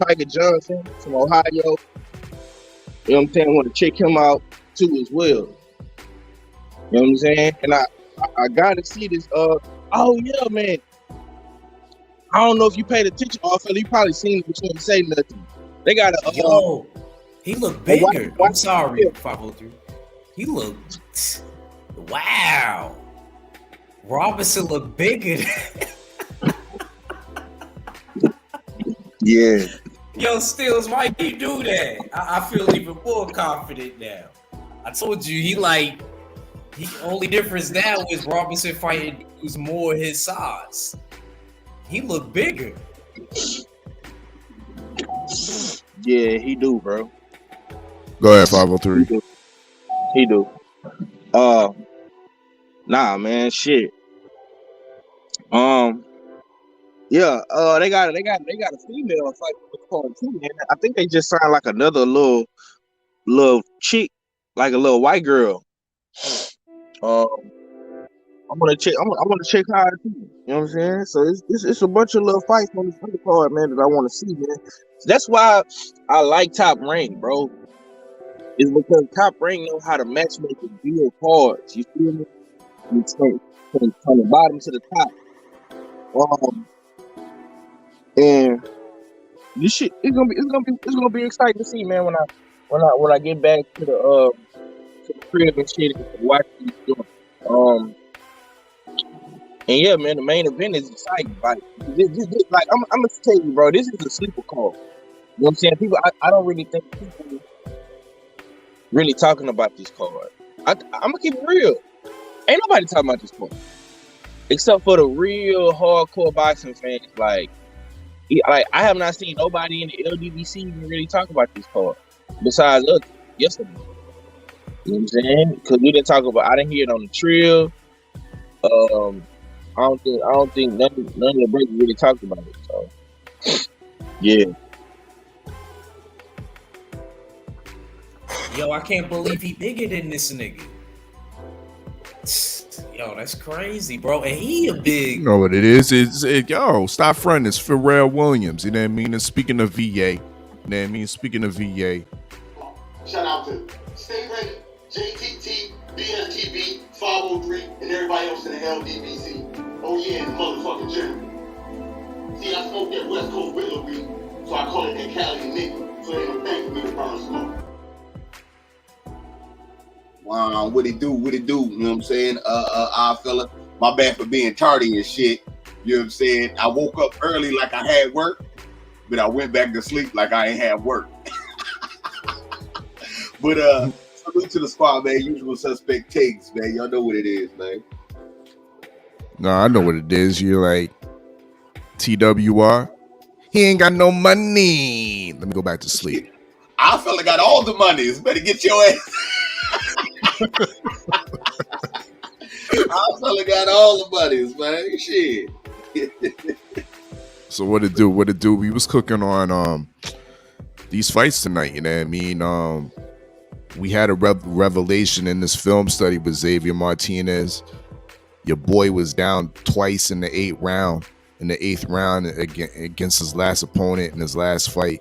Tiger Johnson from Ohio. You know what I'm saying? I want to check him out too as well. You know what I'm saying? And I gotta see this. Oh yeah, man. I don't know if you paid attention, Oddfella. You probably seen it, but you didn't say nothing. They got a yo. He looked bigger. I'm sorry, 503. He looked. Wow. Robinson looked bigger. Yeah. Yo, Stills, why you do that? I feel even more confident now. I told you the only difference now is Robinson fighting who's more his size. He looked bigger. Yeah, he do, bro. Go ahead, 503. He do. Nah, man, shit. Yeah, they got a female fight card too, man. I think they just signed like another little chick, like a little white girl. I want to check her out too. You know what I'm saying? So it's a bunch of little fights on this undercard, man, that I want to see, man. That's why I like Top Rank, bro. It's because Top Rank know how to matchmake and build cards. You feel me? From the bottom to the top. And this shit, it's gonna be exciting to see, man. When I get back to the crib and shit and watch these doing. And yeah, man, the main event is exciting. Like, like I'm gonna tell you, bro, this is a sleeper call. You know what I'm saying? People, I don't really think people really talking about this card. I'm gonna keep it real. Ain't nobody talking about this card except for the real hardcore boxing fans. Like I have not seen nobody in the LDBC even really talk about this card besides us yesterday. You know what I'm saying? Because we didn't talk about. I didn't hear it on the trail. I don't think none of the breaks really talked about it. So yeah. Yo, I can't believe he bigger than this nigga. Yo, that's crazy, bro. And he a big. You know what it is? Yo, stop fronting. It's Pharrell Williams. You know what I mean? And speaking of VA, you know what I mean? Speaking of VA. Shout out to Stay Ready, JTT, BSTB, 503, and everybody else in the LDBC. Oh yeah, and the motherfucking German. See, I smoke that West Coast willow weed, so I call it that Cali nigga, so they don't think me to burn smoke. Wow, what it do? You know what I'm saying? Oddfella, my bad for being tardy and shit. You know what I'm saying? I woke up early like I had work, but I went back to sleep like I ain't had work. But salute to the squad, man. Usual suspect takes, man. Y'all know what it is, man. No, I know what it is. You're like TWR. He ain't got no money. Let me go back to sleep. Oddfella got all the money. Better get your ass. Oddfella got all the buddies, man. Shit. So what it do? What it do? We was cooking on these fights tonight. You know what I mean? We had a revelation in this film study with Xavier Martinez. Your boy was down twice in the 8th round. In the 8th round against his last opponent in his last fight.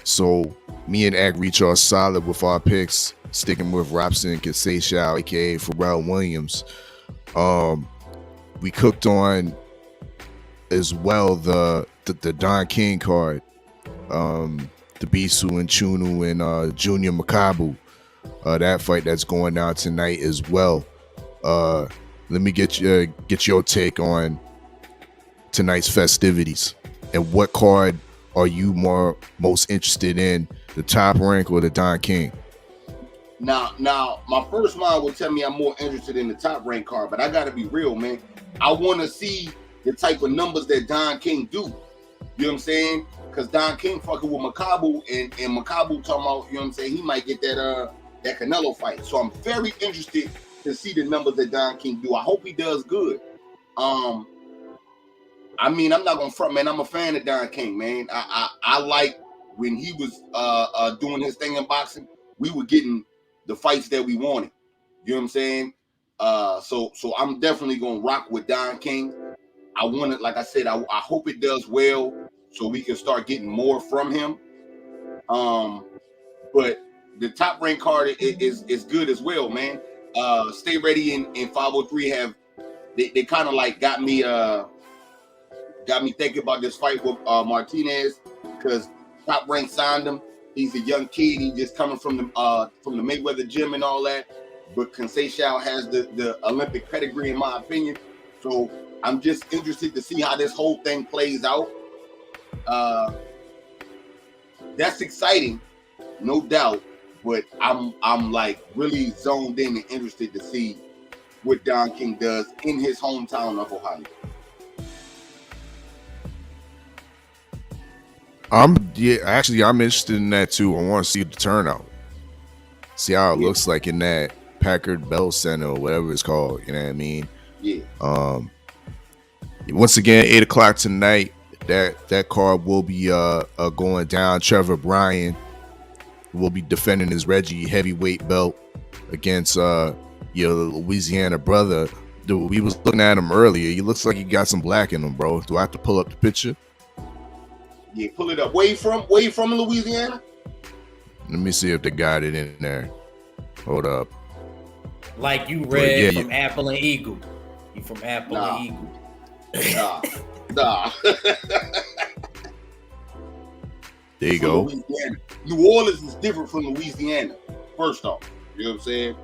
So me and Ag Reach are solid with our picks, sticking with Robson Kaseyshao, aka Pharrell Williams. We cooked on as well the Don King card, the Bisu and Chunu and Junior Makabu. That fight that's going down tonight as well. Let me get your take on tonight's festivities and what card are you most interested in, the Top Rank or the Don King? Now, my first mind will tell me I'm more interested in the Top Rank card, but I gotta be real, man. I want to see the type of numbers that Don King do. You know what I'm saying? Because Don King fucking with Makabu and Makabu talking about, you know what I'm saying, he might get that Canelo fight. So I'm very interested to see the numbers that Don King do. I hope he does good. I mean, I'm not gonna front, man. I'm a fan of Don King, man. I like when he was doing his thing in boxing, we were getting the fights that we wanted. You know what I'm saying? So I'm definitely gonna rock with Don King. I want it, like I said, I hope it does well so we can start getting more from him. But the Top Rank card is good as well, man. Stay Ready and 503 they kind of like got me thinking about this fight with Martinez, because Top Rank signed him. He's a young kid. He just coming from the Mayweather gym and all that. But Kaseyshao has the Olympic pedigree, in my opinion. So I'm just interested to see how this whole thing plays out. That's exciting, no doubt. But I'm like really zoned in and interested to see what Don King does in his hometown of Ohio. I'm interested in that too. I want to see the turnout, see how it looks like in that Packard Bell Center or whatever it's called. You know what I mean? Yeah. Once again, 8:00 tonight. That card will be going down. Trevor Bryan will be defending his Reggie heavyweight belt against your Louisiana brother. Dude, we was looking at him earlier. He looks like he got some black in him, bro. Do I have to pull up the picture? Yeah, pull it up. Where you from Louisiana? Let me see if they got it in there. Hold up. Like you read from Apple and Eagle. You from Apple and Eagle. Nah. There you go. Louisiana. New Orleans is different from Louisiana. First off, you know what I'm saying?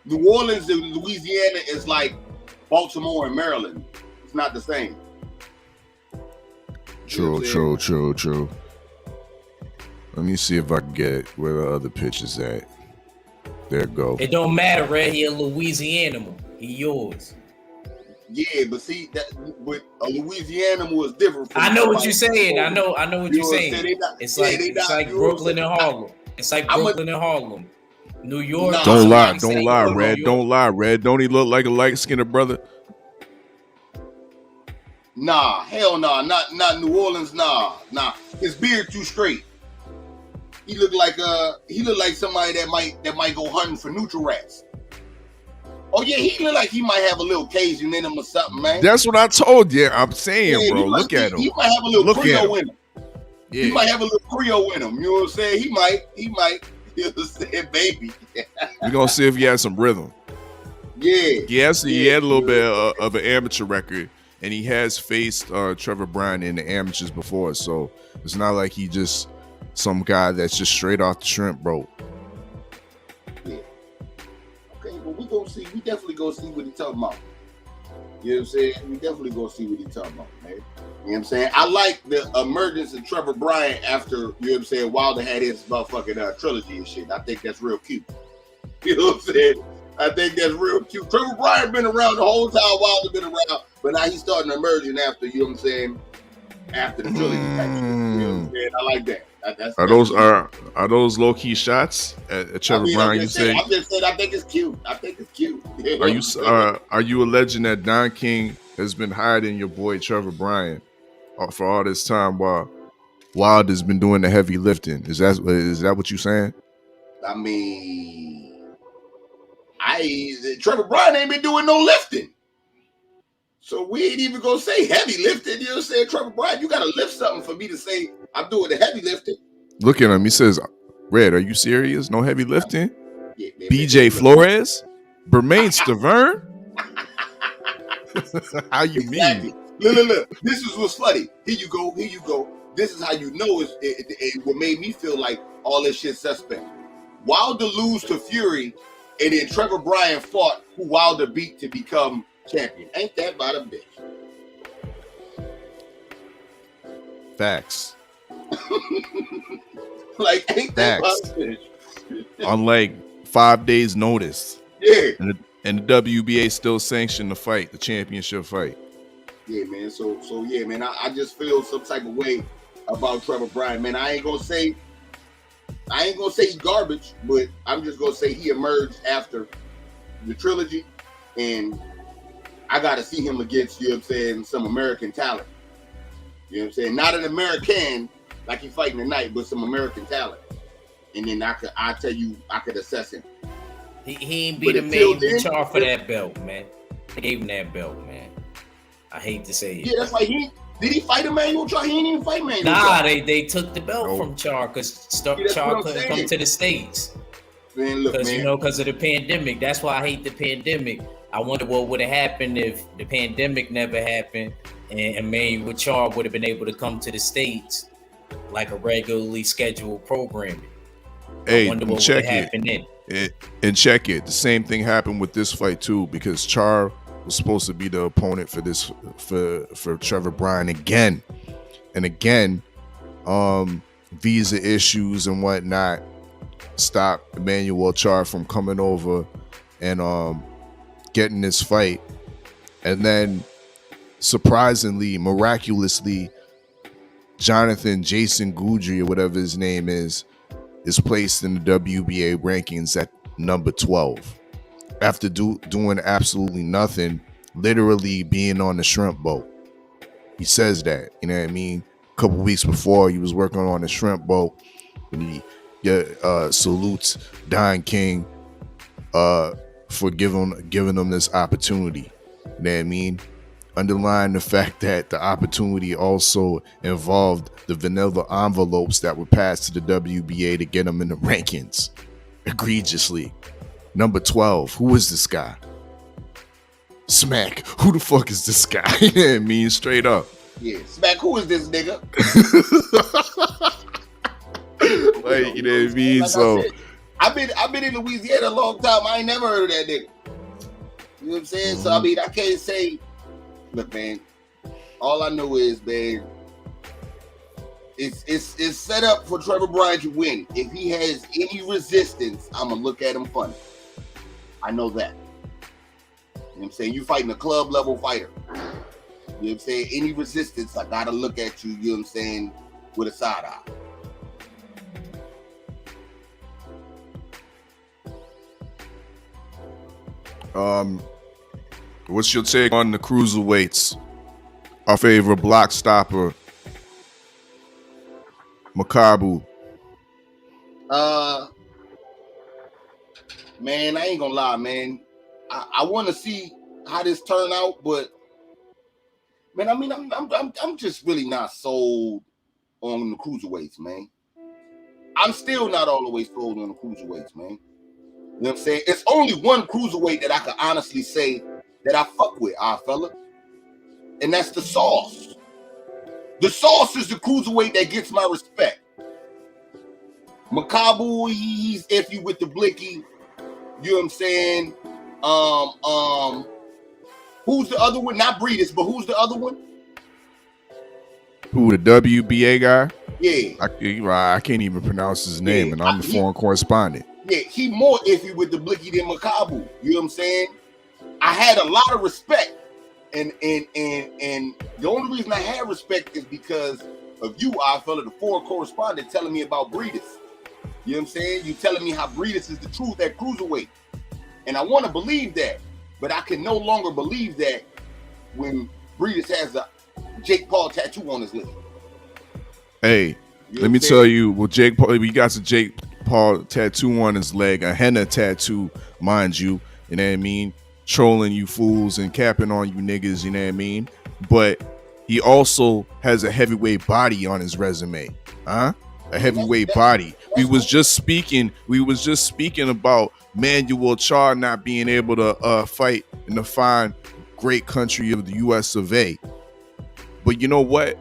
New Orleans and Louisiana is like Baltimore and Maryland. It's not the same. True. Let me see if I can get where the other pictures at. There it go. It don't matter, Red. He a Louisiana. He yours. Yeah, but see that with a Louisiana was different. I know what you're saying. I know what you're saying. It's like Brooklyn and Harlem. It's like Brooklyn and Harlem. New York. Don't lie, Red. Don't lie, Red. Don't he look like a light-skinned brother? Nah, hell nah, not New Orleans. Nah. His beard too straight. He looked like somebody that might go hunting for neutral rats. Oh yeah, he look like he might have a little Cajun in him or something, man. That's what I told you. I'm saying, bro. Look at him. He might have a little Creole in him. Yeah. He might have a little Creole in him. You know what I'm saying? He might. You know what I'm saying, baby. We're gonna see if he has some rhythm. Yeah. He had a little bit of an amateur record, and he has faced Trevor Bryan in the amateurs before, so it's not like he just some guy that's just straight off the shrimp, bro. Yeah. Okay, well we definitely gonna see what he's talking about. You know what I'm saying? We definitely gonna see what he's talking about, man. You know what I'm saying? I like the emergence of Trevor Bryan after, you know what I'm saying, Wilder had his motherfucking trilogy and shit. I think that's real cute. You know what I'm saying? I think that's real cute. Trevor Bryan been around the whole time Wilder been around, but now he's starting to emerge after, you know what I'm saying, after the trilogy. You know what I'm man. I like that. Are those low key shots at Trevor Bryan? You say? I'm just saying. I think it's cute. Are you alleging that Don King has been hiding your boy Trevor Bryan for all this time while Wilder's been doing the heavy lifting? Is that what you saying? I mean, Trevor Bryan ain't been doing no lifting. So we ain't even gonna say heavy lifting. You know what I'm saying? Trevor Bryan, you gotta lift something for me to say I'm doing the heavy lifting. Look at him. He says, Red, are you serious? No heavy lifting? Yeah, man, BJ Flores? Bermain Stavern? How you mean? Look. This is what's funny. Here you go. This is how you know what made me feel like all this shit suspect. Wilder lose to Fury, and then Trevor Bryan fought who Wilder beat to become champion. Ain't that about a bitch? Facts. Like, ain't that about a bitch? On like 5 days notice. Yeah. And the WBA still sanctioned the fight, the championship fight. Yeah, man. So yeah, man. I just feel some type of way about Trevor Bryan, man. I ain't gonna say he's garbage, but I'm just gonna say he emerged after the trilogy, and I gotta see him against, you know what I'm saying, some American talent. You know what I'm saying? Not an American like he's fighting tonight, but some American talent. And then I could assess him. He ain't beat a man in charge for that belt, man. They gave him that belt, man. I hate to say it. Yeah, that's like did he fight Emmanuel Char? He ain't even fight Emmanuel Nah, Char. they took the belt from Char because Char couldn't come to the States. Man, look, man. Because of the pandemic. That's why I hate the pandemic. I wonder what would have happened if the pandemic never happened and Emmanuel Char would have been able to come to the States like a regularly scheduled programming. Hey, I wonder what check would have happened then. And check it. The same thing happened with this fight too, because Char was supposed to be the opponent for this for Trevor Bryan again and again. Visa issues and whatnot stopped Emmanuel Char from coming over and getting this fight. And then surprisingly, miraculously, Jason Goudry, or whatever his name is placed in the WBA rankings at number 12 after doing absolutely nothing, literally being on the shrimp boat. He says that, you know what I mean? A couple weeks before, he was working on the shrimp boat, and he salutes Don King for giving him this opportunity. You know what I mean? Underlying the fact that the opportunity also involved the vanilla envelopes that were passed to the WBA to get him in the rankings. Egregiously. Number 12. Who is this guy? Smack. Who the fuck is this guy? You know what I mean? Straight up. Yeah, Smack, who is this nigga? Like, you know what I mean? Like so I've been in Louisiana a long time. I ain't never heard of that nigga. You know what I'm saying? So I mean, I can't say. Look, man. All I know is, man, it's set up for Trevor Bryan to win. If he has any resistance, I'm gonna look at him funny. I know that. You know what I'm saying? You fighting a club level fighter. You know what I'm saying? Any resistance, I gotta look at you, you know what I'm saying, with a side eye. What's your take on the cruiserweights? Our favorite block stopper, Makabu. Man, I ain't gonna lie, man. I want to see how this turn out, but man, I mean, I'm just really not sold on the cruiserweights, man. I'm still not all the way sold on the cruiserweights, man. You know what I'm saying? It's only one cruiserweight that I can honestly say that I fuck with, Oddfella, and that's the Sauce. The Sauce is the cruiserweight that gets my respect. Makabu, he's iffy with the blicky. You know what I'm saying? Who's the other one? Not Breedis, but who's the other one? Who, the WBA guy? Yeah. I can't even pronounce his name, and I'm the foreign correspondent. Yeah, he more iffy with the blicky than Makabu. You know what I'm saying? I had a lot of respect, and the only reason I had respect is because of you, Oddfella, the foreign correspondent, telling me about Breedis. You know what I'm saying? You telling me how Breedis is the truth at cruiserweight. And I want to believe that, but I can no longer believe that when Breedis has a Jake Paul tattoo on his leg. Hey, let me tell you, well, Jake Paul, he got a Jake Paul tattoo on his leg, a henna tattoo, mind you. You know what I mean? Trolling you fools and capping on you niggas. You know what I mean? But he also has a heavyweight body on his resume, huh? A heavyweight body. We was just speaking about Manuel Char not being able to fight in the fine, great country of the U.S. of A. But you know what?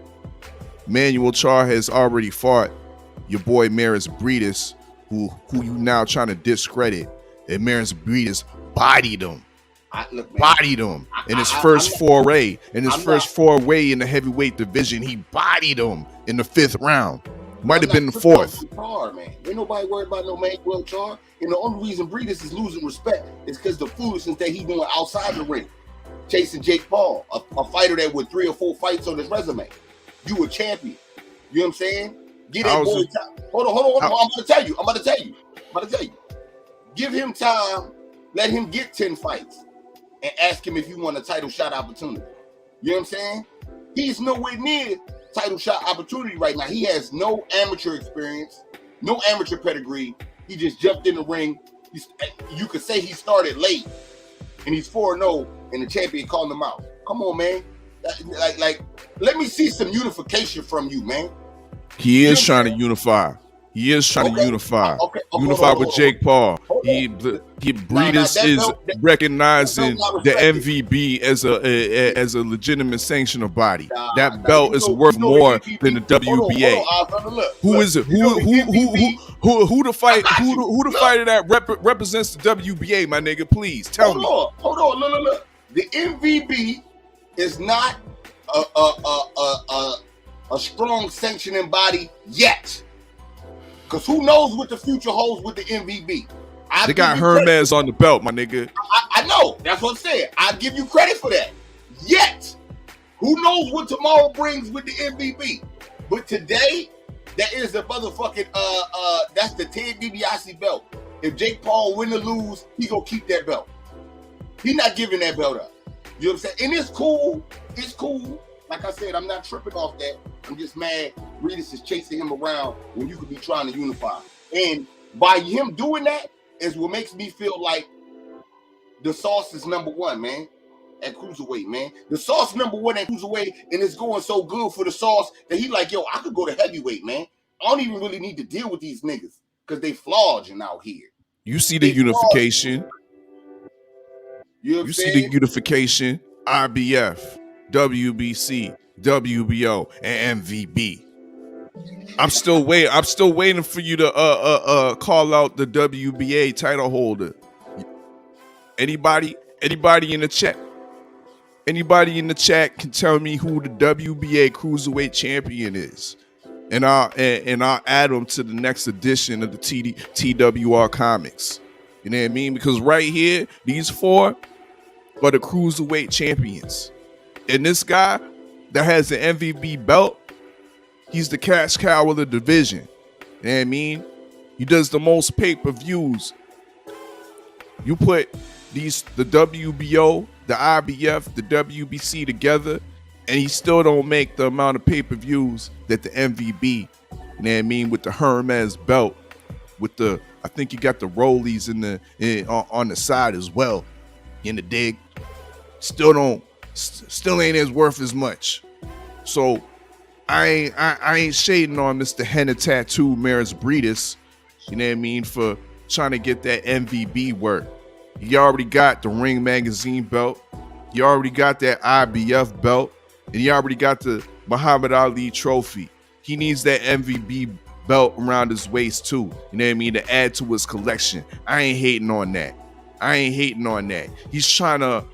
Manuel Char has already fought your boy Maris Breedis, who you now trying to discredit. And Maris Breedis bodied him. Bodied him in his first foray. In his first foray in the heavyweight division, he bodied him in the 5th round. Might have been the 4th. Char, man. Ain't nobody worried about no Manuel Char. And the only reason Breedis is losing respect is because the foolishness that he's doing outside the ring, chasing Jake Paul, a fighter that with 3 or 4 fights on his resume. You a champion. You know what I'm saying? Get that boy time. Hold on. I'm about to tell you. Give him time. Let him get 10 fights. And ask him if you want a title shot opportunity. You know what I'm saying? He's nowhere near title shot opportunity right now. He has no amateur experience, no amateur pedigree. He just jumped in the ring. You could say he started late, and he's 4-0, and the champion called him out. Come on, man. Like, let me see some unification from you, man. He is trying to unify. He is trying to unify. Unify with Jake Paul. Breedis is recognizing the MVB as a legitimate sanctional body. That belt is worth more than the WBA. Who is it? Who the fighter that represents the WBA, my nigga? Please tell me. Hold on. Look. The MVB is not a strong sanctioning body yet. Because who knows what the future holds with the MVB? They got Hermes on the belt, my nigga. I know. That's what I'm saying. I give you credit for that. Yet, who knows what tomorrow brings with the MVB? But today, that is the motherfucking, that's the Ted DiBiase belt. If Jake Paul win or lose, he gonna keep that belt. He's not giving that belt up. You know what I'm saying? And it's cool. It's cool. Like I said, I'm not tripping off that. I'm just mad Breedis is chasing him around when you could be trying to unify. And by him doing that is what makes me feel like the sauce is number 1, man, at cruiserweight, man. The sauce number 1 at cruiserweight, and it's going so good for the sauce that he like, yo, I could go to heavyweight, man. I don't even really need to deal with these niggas because they flogging out here. You see the unification. You see the unification. IBF, WBC, WBO, and MVB. I'm still waiting for you to call out the WBA title holder. Anybody in the chat? Anybody in the chat can tell me who the WBA cruiserweight champion is, and I'll add them to the next edition of the TWR comics. You know what I mean? Because right here, these 4 are the cruiserweight champions. And this guy that has the MVP belt, he's the cash cow of the division. You know what I mean? He does the most pay-per-views. You put the WBO, the IBF, the WBC together, and he still don't make the amount of pay-per-views that the MVP, you know what I mean, with the Hermes belt, with the, I think you got the rollies on the side as well, in the dig. Still ain't as worth as much. So I ain't shading on Mr. Henna Tattoo Maris Breedis, you know what I mean, for trying to get that MVB work. You already got the Ring Magazine belt. You already got that IBF belt. And you already got the Muhammad Ali trophy. He needs that MVB belt around his waist too, you know what I mean, to add to his collection. I ain't hating on that. He's trying to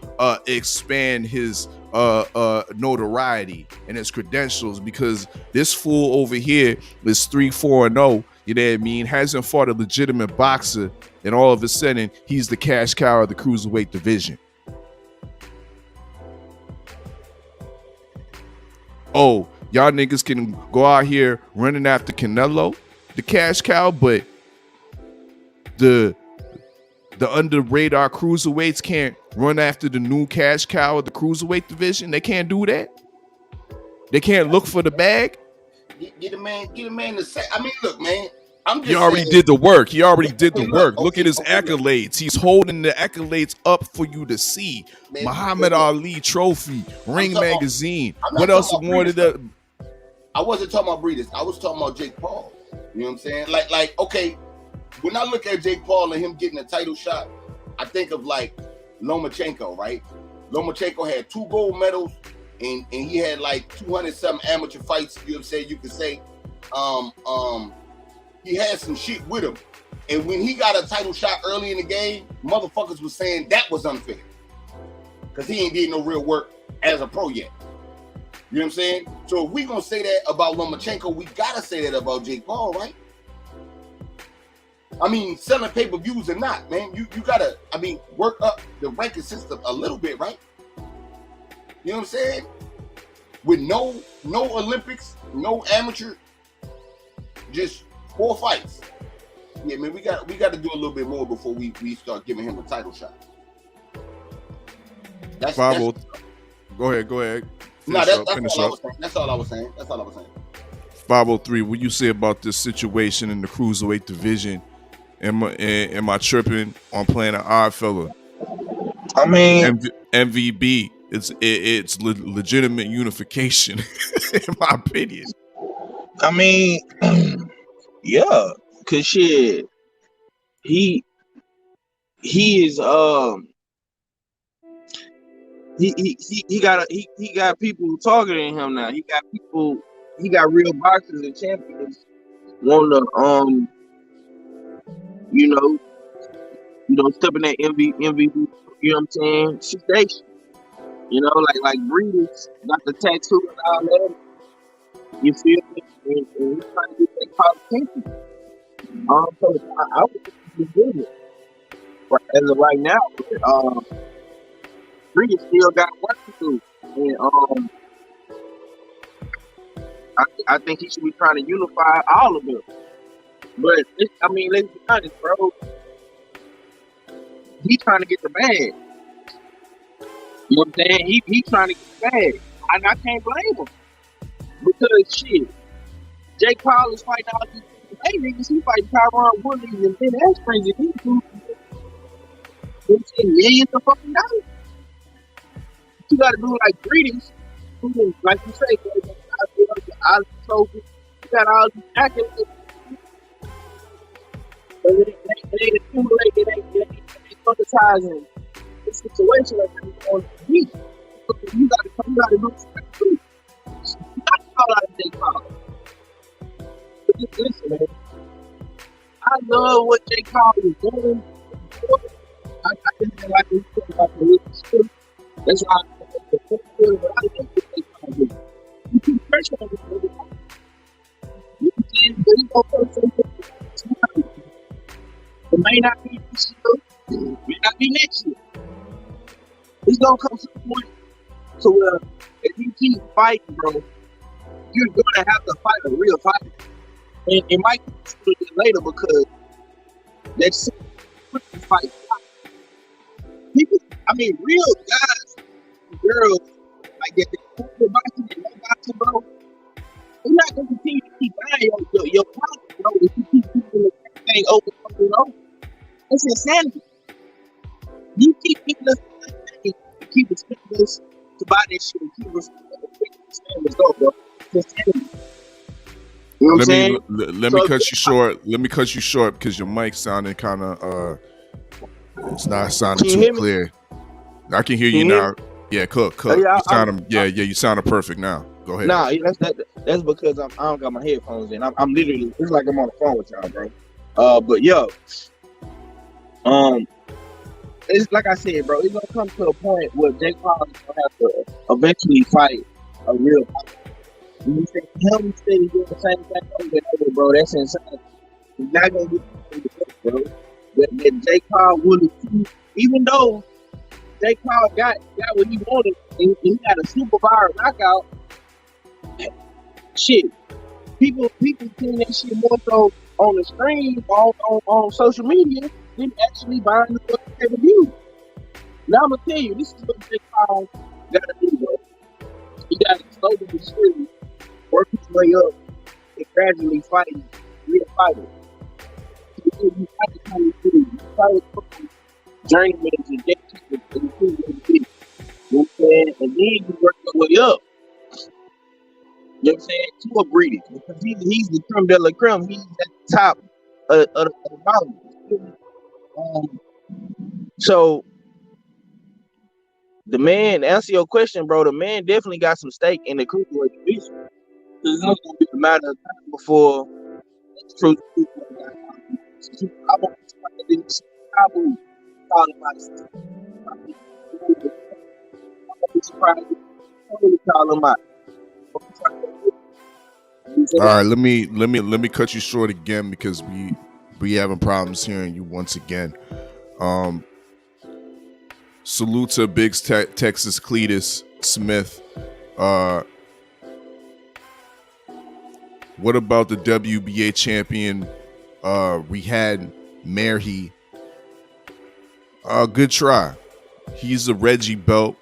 expand his notoriety and his credentials, because this fool over here is 3-4-0, you know what I mean, hasn't fought a legitimate boxer, and all of a sudden he's the cash cow of the cruiserweight division. Oh, Y'all niggas can go out here running after Canelo, the cash cow, but the under radar cruiserweights can't run after the new cash cow of the cruiserweight division. They can't do that. They can't look for the bag. Get a man to say. I mean, look, man. I'm just He already saying, did the work. He already did the work. Look okay, at his okay, accolades. He's holding the accolades up for you to see. Man, Muhammad Ali trophy, Ring talking about- magazine. I'm not What else talking more about did that? I wasn't talking about Breeders. I was talking about Jake Paul. You know what I'm saying? Like, okay, when I look at Jake Paul and him getting a title shot, I think of like Lomachenko, right? Lomachenko had 2 gold medals and he had like 200-something amateur fights. You know what I'm saying? You could say, he had some shit with him. And when he got a title shot early in the game, motherfuckers was saying that was unfair. Because he ain't did no real work as a pro yet. You know what I'm saying? So if we gonna say that about Lomachenko, we gotta say that about Jake Paul, right? I mean, selling pay-per-views or not, man, you gotta, I mean, work up the ranking system a little bit, right? You know what I'm saying? With no Olympics, no amateur, just 4 fights. Yeah, man, we got to do a little bit more before we start giving him a title shot. That's Go ahead. No, that's all I was saying. 503, what you say about this situation in the cruiserweight division? Am I tripping on playing an Oddfella? I mean, MVB. It's legitimate unification, in my opinion. I mean, yeah, cause shit, he is he got people targeting him now. He got real boxers and champions want to step in that MVP, you know what I'm saying? Station. You know, like Breeders got the tattoo and all that. You feel me? And he's trying to get that attention. So I would think he's doing it. But as of right now, Breeders still got work to do. And I think he should be trying to unify all of them. But let's be honest, bro. He's trying to get the bag. You know what I'm saying? He trying to get the bag. And I can't blame him. Because shit, Jake Paul is fighting all these niggas. He fighting Tyron Woodley and Ben Askren, and he's doing millions of fucking dollars. You gotta do like Breeders, like you say, I trophy. You got all these accolades. But they accumulate, they monetizing the situation like that on the beat. You gotta do something too. Not all out of Jake Paul. But listen, man. I love what Jake Paul is doing. I didn't like what he said about the leadership. That's why I think what Jake Paul do. You keep pressure on this nigga. You can see him, but he's gonna put something. It may not be this year, it may not be next year. He's gonna come to the point to where if you keep fighting, bro, you're gonna have to fight a real fight. And it might be a little bit later because that's fight. People, real guys, girls, like that, boxing and no boxing, bro. You're not gonna continue to keep buying your product, bro. If you keep keeping the thing over. It's insanity. You keep keeping us keep expecting us to buy this shit and keep us standards go, bro. It's insanity. You know what I'm saying? Let me cut you short. Let me cut you short because your mic sounded kind of it's not sounding too clear. I can hear you now. Yeah, cook. You sounded perfect now. Go ahead. Nah, that's because I don't got my headphones in. I'm literally, it's like I'm on the phone with y'all, bro. But yo, it's like I said, bro. It's gonna come to a point where Jake Paul is gonna have to eventually fight a real fight. When you say him steady doing the same thing over and over, bro, that's insane. He's not gonna get the bro. That Jake Paul would, even though Jake Paul got what he wanted, and he got a super viral knockout. shit. People seeing that shit more so on the screen, on social media, than actually buying the fucking pay-per-view. Now I'm gonna tell you, this is what Jake Paul gotta do, bro. He gotta slowly but surely work his way up and gradually fight real fighters. You have to come through. You fight with journeyman and gatekeepers and improve your business. You know what I'm saying? And then you work your way up. You know what I'm saying? To a breeding. Because he's the creme de la creme. He's at the top of the mountain. So the man, to answer your question, bro, the man definitely got some stake in the cruiserweight division. It's not gonna be a matter of time before the cruiserweight. I want to this probably thought about it. I'm surprised to call him out. All right, let me cut you short again because we having problems hearing you once again. Salute to Biggs, Texas Cletus Smith. What about the WBA champion Rihad Merhi? Good try. He's a Reggie belt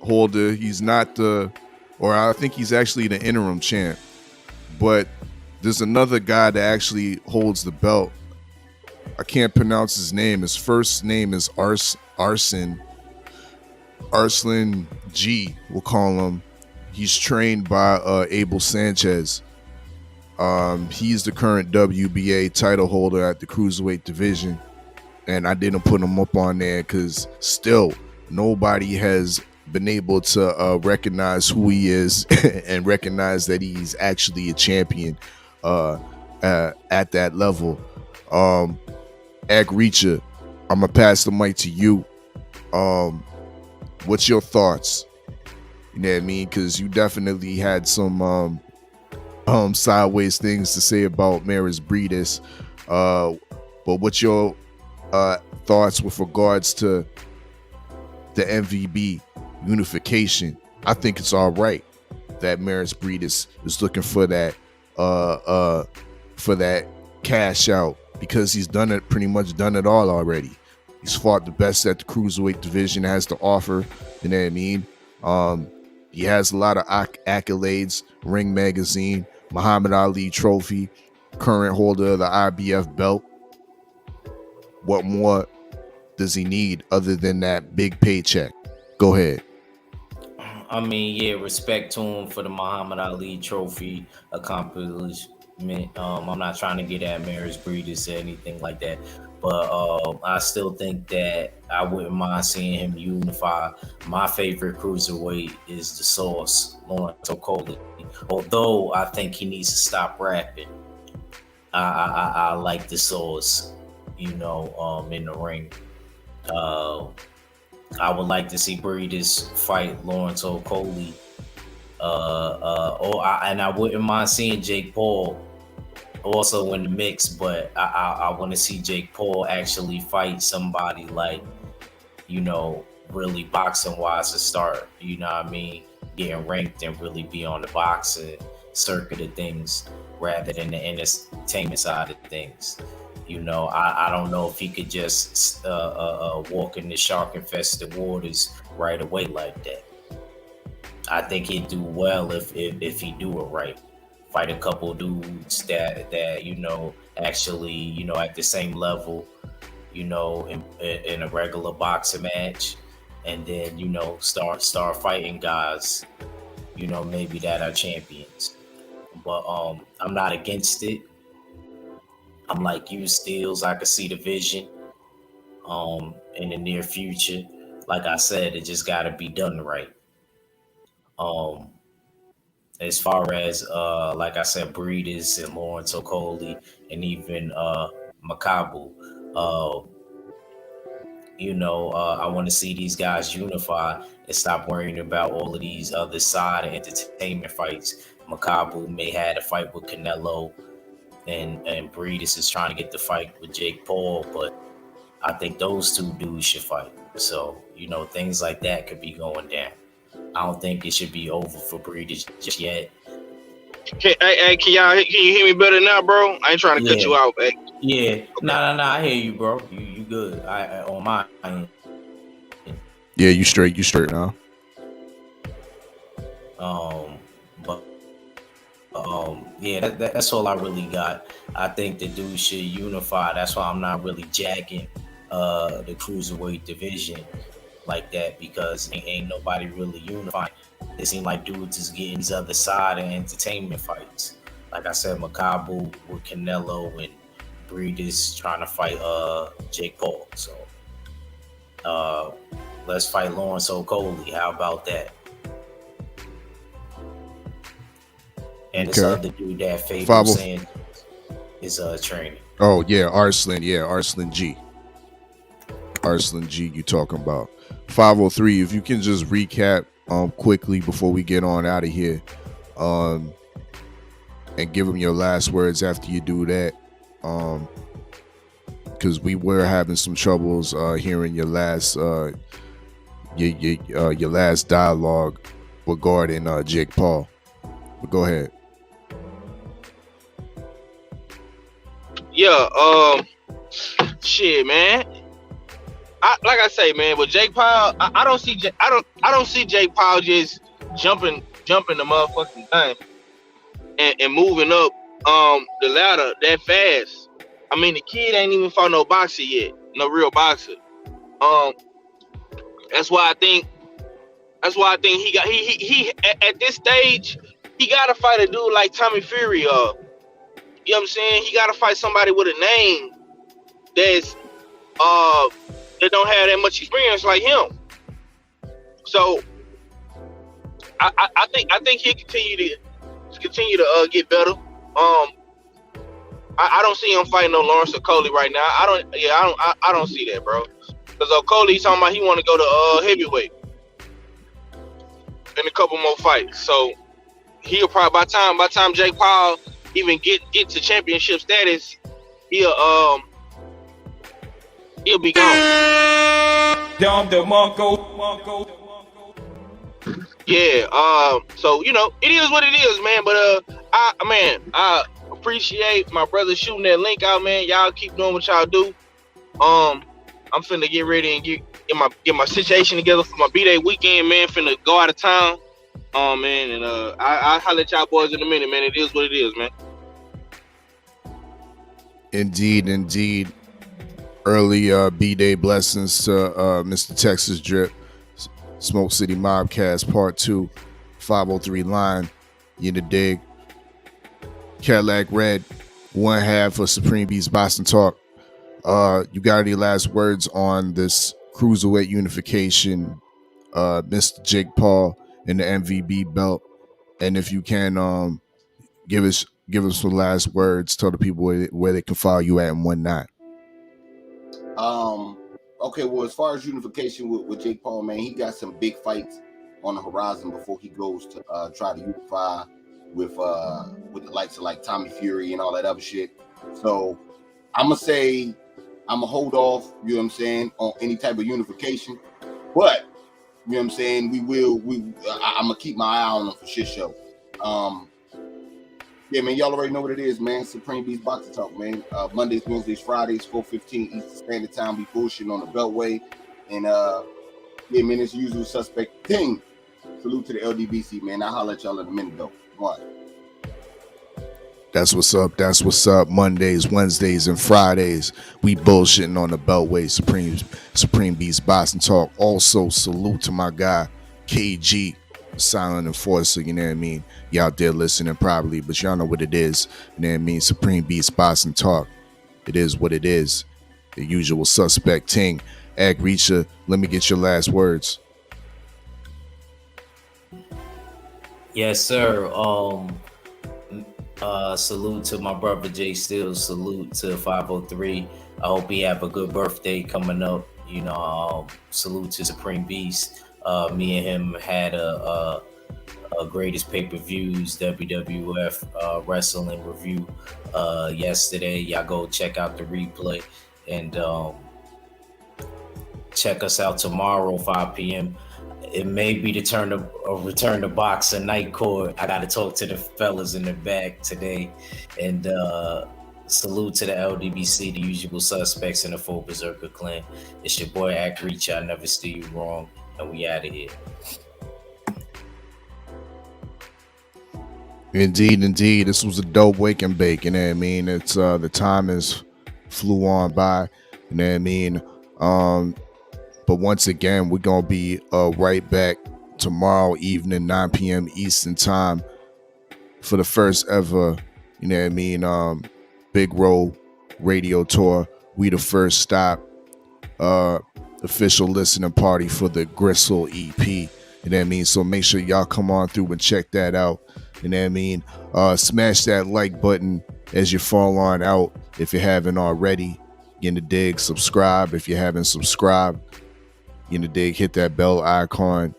holder. He's not or I think he's actually the interim champ. But there's another guy that actually holds the belt. I can't pronounce his name. His first name is Arslan G, we'll call him. He's trained by Abel Sanchez. He's the current WBA title holder at the cruiserweight division. And I didn't put him up on there because still nobody has been able to recognize who he is and recognize that he's actually a champion at that level. Ag Reacher, I'm gonna pass the mic to you. What's your thoughts? You know what I mean? Because you definitely had some sideways things to say about Maris Breedis. But what's your thoughts with regards to the MVB unification? I think it's all right that Maris Breedis is looking for that cash out because he's pretty much done it all already. He's fought the best that the cruiserweight division has to offer. You know what I mean? He has a lot of accolades. Ring Magazine, Muhammad Ali Trophy, current holder of the IBF belt. What more does he need other than that big paycheck? Go ahead. I mean, yeah, respect to him for the Muhammad Ali Trophy accomplishment. I'm not trying to get at Maris Breedis or anything like that, but I still think that I wouldn't mind seeing him unify. My favorite cruiserweight is the Source, Lawrence Okolie. Although I think he needs to stop rapping, I like the Source, in the ring. I would like to see Breedis fight Lawrence Okolie. And I wouldn't mind seeing Jake Paul also in the mix, but I want to see Jake Paul actually fight somebody like, really boxing wise to start, getting ranked and really be on the boxing circuit of things rather than the entertainment side of things. I don't know if he could just walk in the shark infested waters right away like that. I think he'd do well if he do it right. Fight a couple dudes that actually at the same level, in a regular boxing match, and then start fighting guys, maybe that are champions. But I'm not against it. I'm like you, Steels. I could see the vision in the near future. Like I said, it just got to be done right. As far as like I said, Breedis and Lawrence Okolie and even Makabu, I want to see these guys unify and stop worrying about all of these other side of entertainment fights. Makabu may have a fight with Canelo, and Breedis is trying to get the fight with Jake Paul, but I think those two dudes should fight. So, things like that could be going down. I don't think it should be over for Breedis just yet. Can you hear me better now, bro? I ain't trying to cut you out, man. Yeah. Nah. I hear you, bro. You good. I on my end. Yeah, you straight now. But yeah, that's all I really got. I think the dude should unify. That's why I'm not really jacking the cruiserweight division like that, because ain't nobody really unifying. It seems like dudes is getting these other side of entertainment fights. Like I said, Macabre with Canelo and Breedis trying to fight Jake Paul. So let's fight Lawrence Okolie. How about that? And this other dude that Fable saying is training. Oh yeah, Arslan G. Arslan G, you talking about 503? If you can just recap quickly before we get on out of here, and give them your last words after you do that, because we were having some troubles hearing your last your last dialogue regarding Jake Paul. But go ahead. Yeah, shit, man. Like I say, man, with Jake Paul, I don't see Jake Paul just jumping the motherfucking thing and moving up the ladder that fast. I mean, the kid ain't even fought no boxer yet, no real boxer. That's why I think he at this stage he gotta fight a dude like Tommy Fury. You know what I'm saying? He gotta fight somebody with a name that's that don't have that much experience like him. So I think he'll continue to get better. I don't see him fighting no Lawrence Okolie right now. I don't see that, bro. Because Okolie talking about he want to go to heavyweight in a couple more fights. So he'll probably by time Jake Paul even get to championship status, he'll be gone. Yeah. So you know, it is what it is, man. But I appreciate my brother shooting that link out, man. Y'all keep doing what y'all do. I'm finna get ready and get my situation together for my B-Day weekend, man. Finna go out of town. Man, and I'll holler at y'all boys in a minute, man. It is what it is, man. Indeed. Early B-Day blessings to Mr. Texas Drip, Smoke City Mobcast Part 2, 503 line, you the dig. Cadillac Red, one half of Supreme Beats Boston Talk. You got any last words on this cruiserweight unification, Mr. Jake Paul and the MVB belt? And if you can, give us some last words. Tell the people where they can follow you at and whatnot. Okay, well, as far as unification with Jake Paul, man, he got some big fights on the horizon before he goes to try to unify with the likes of like Tommy Fury and all that other shit. So I'm gonna hold off, you know what I'm saying, on any type of unification. But you know what I'm saying, I'm gonna keep my eye on him for shit show. Yeah, man, y'all already know what it is, man. Supreme Beast Boxing Talk, man. Mondays, Wednesdays, Fridays, 4:15 Eastern Standard Time. We bullshitting on the Beltway. And yeah, man, it's usual suspect thing. Salute to the LDBC, man. I'll holler at y'all in a minute, though. One. That's what's up. Mondays, Wednesdays, and Fridays. We bullshitting on the Beltway. Supreme Beast Boston Talk. Also, salute to my guy, KG. Silent Enforcer, you know what I mean? Y'all out there listening probably, but y'all know what it is. You know what I mean? Supreme Beats Boston Talk. It is what it is. The usual suspect ting. Ag Reacher, let me get your last words. Yes, sir. Salute to my brother Jay Steele. Salute to 503. I hope he have a good birthday coming up. You know, salute to Supreme Beast. Me and him had a greatest pay-per-views WWF wrestling review yesterday. Y'all go check out the replay and check us out tomorrow 5 p.m. It may be a return to boxing night court. I got to talk to the fellas in the back today, and salute to the LDBC, the usual suspects in the full Berserker clan. It's your boy Act Reach. I never steer you wrong, and we out of here. Indeed. This was a dope wake and bake. You know what I mean? It's the time is flew on by. You know what I mean? But once again, we're gonna be right back tomorrow evening, 9 p.m. Eastern time, for the first ever, you know what I mean, Big Roll radio tour. We the first stop, official listening party for the Gristle EP. You know what I mean? So make sure y'all come on through and check that out. You know what I mean? Smash that like button as you fall on out if you haven't already. In the dig, subscribe if you haven't subscribed. In the dig, hit that bell icon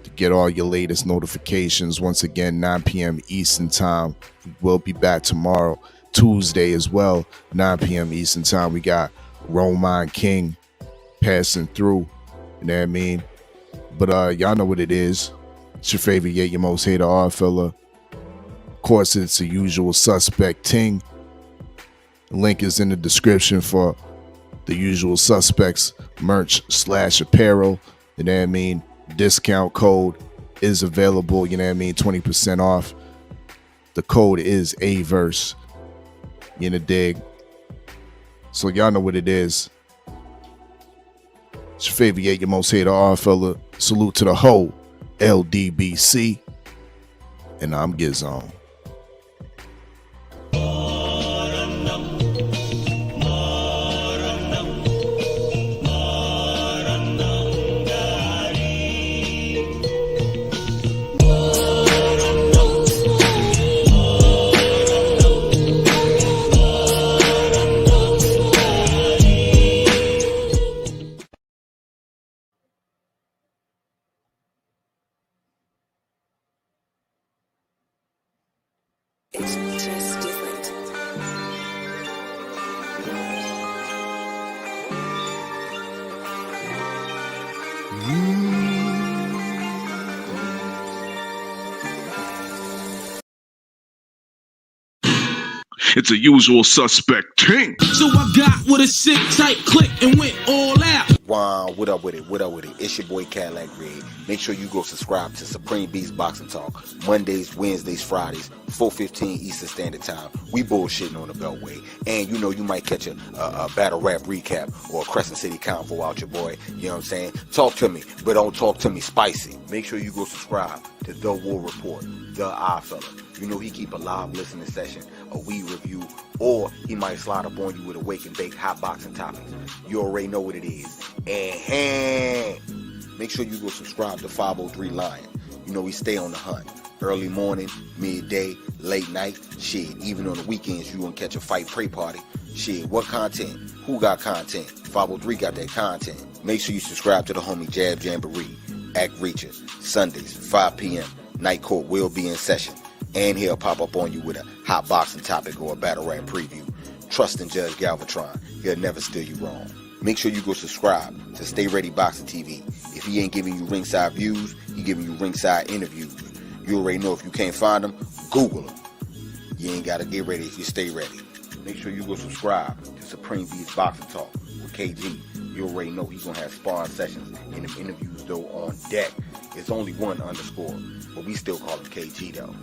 to get all your latest notifications. Once again, 9 p.m. Eastern time. We'll be back tomorrow, Tuesday as well, 9 p.m. Eastern time. We got Roman King passing through. You know what I mean? But y'all know what it is. It's your favorite, yet your most hated Oddfella. Of course, it's the usual suspect Ting. The link is in the description for the usual suspects merch / apparel. You know what I mean? Discount code is available. You know what I mean? 20% off. The code is AVERSE. In the dig. So y'all know what it is. It's your favorite, yet your most hated Oddfella. Salute to the whole LDBC. And I'm Gizon. It's just different. It's a usual suspect Ting. So I got with a sick tight click and went all out. Wow, what up with it? It's your boy Cadillac Red. Make sure you go subscribe to Supreme Beast Boxing Talk. Mondays, Wednesdays, Fridays, 4:15 Eastern Standard Time. We bullshitting on the Beltway. And you know you might catch a battle rap recap or a Crescent City convo out your boy. You know what I'm saying? Talk to me, but don't talk to me spicy. Make sure you go subscribe to The War Report, The Oddfella. You know he keep a live listening session, a weed review, or he might slide up on you with a wake and bake hot boxing topics. You already know what it is. And make sure you go subscribe to 503 Lion. You know we stay on the hunt. Early morning, midday, late night. Shit, even on the weekends you gonna catch a fight pray party. Shit, what content? Who got content? 503 got that content. Make sure you subscribe to the homie Jab Jamboree. Act Reacher. Sundays, 5 p.m. Night Court will be in session. And he'll pop up on you with a hot boxing topic or a battle rap preview. Trust in Judge Galvatron. He'll never steer you wrong. Make sure you go subscribe to Stay Ready Boxing TV. If he ain't giving you ringside views, he giving you ringside interviews. You already know if you can't find them, Google them. You ain't got to get ready if you stay ready. Make sure you go subscribe to Supreme Beast Boxing Talk with KG. You already know he's going to have sparring sessions and them interviews, though, on deck. It's only one underscore, but we still call him KG, though.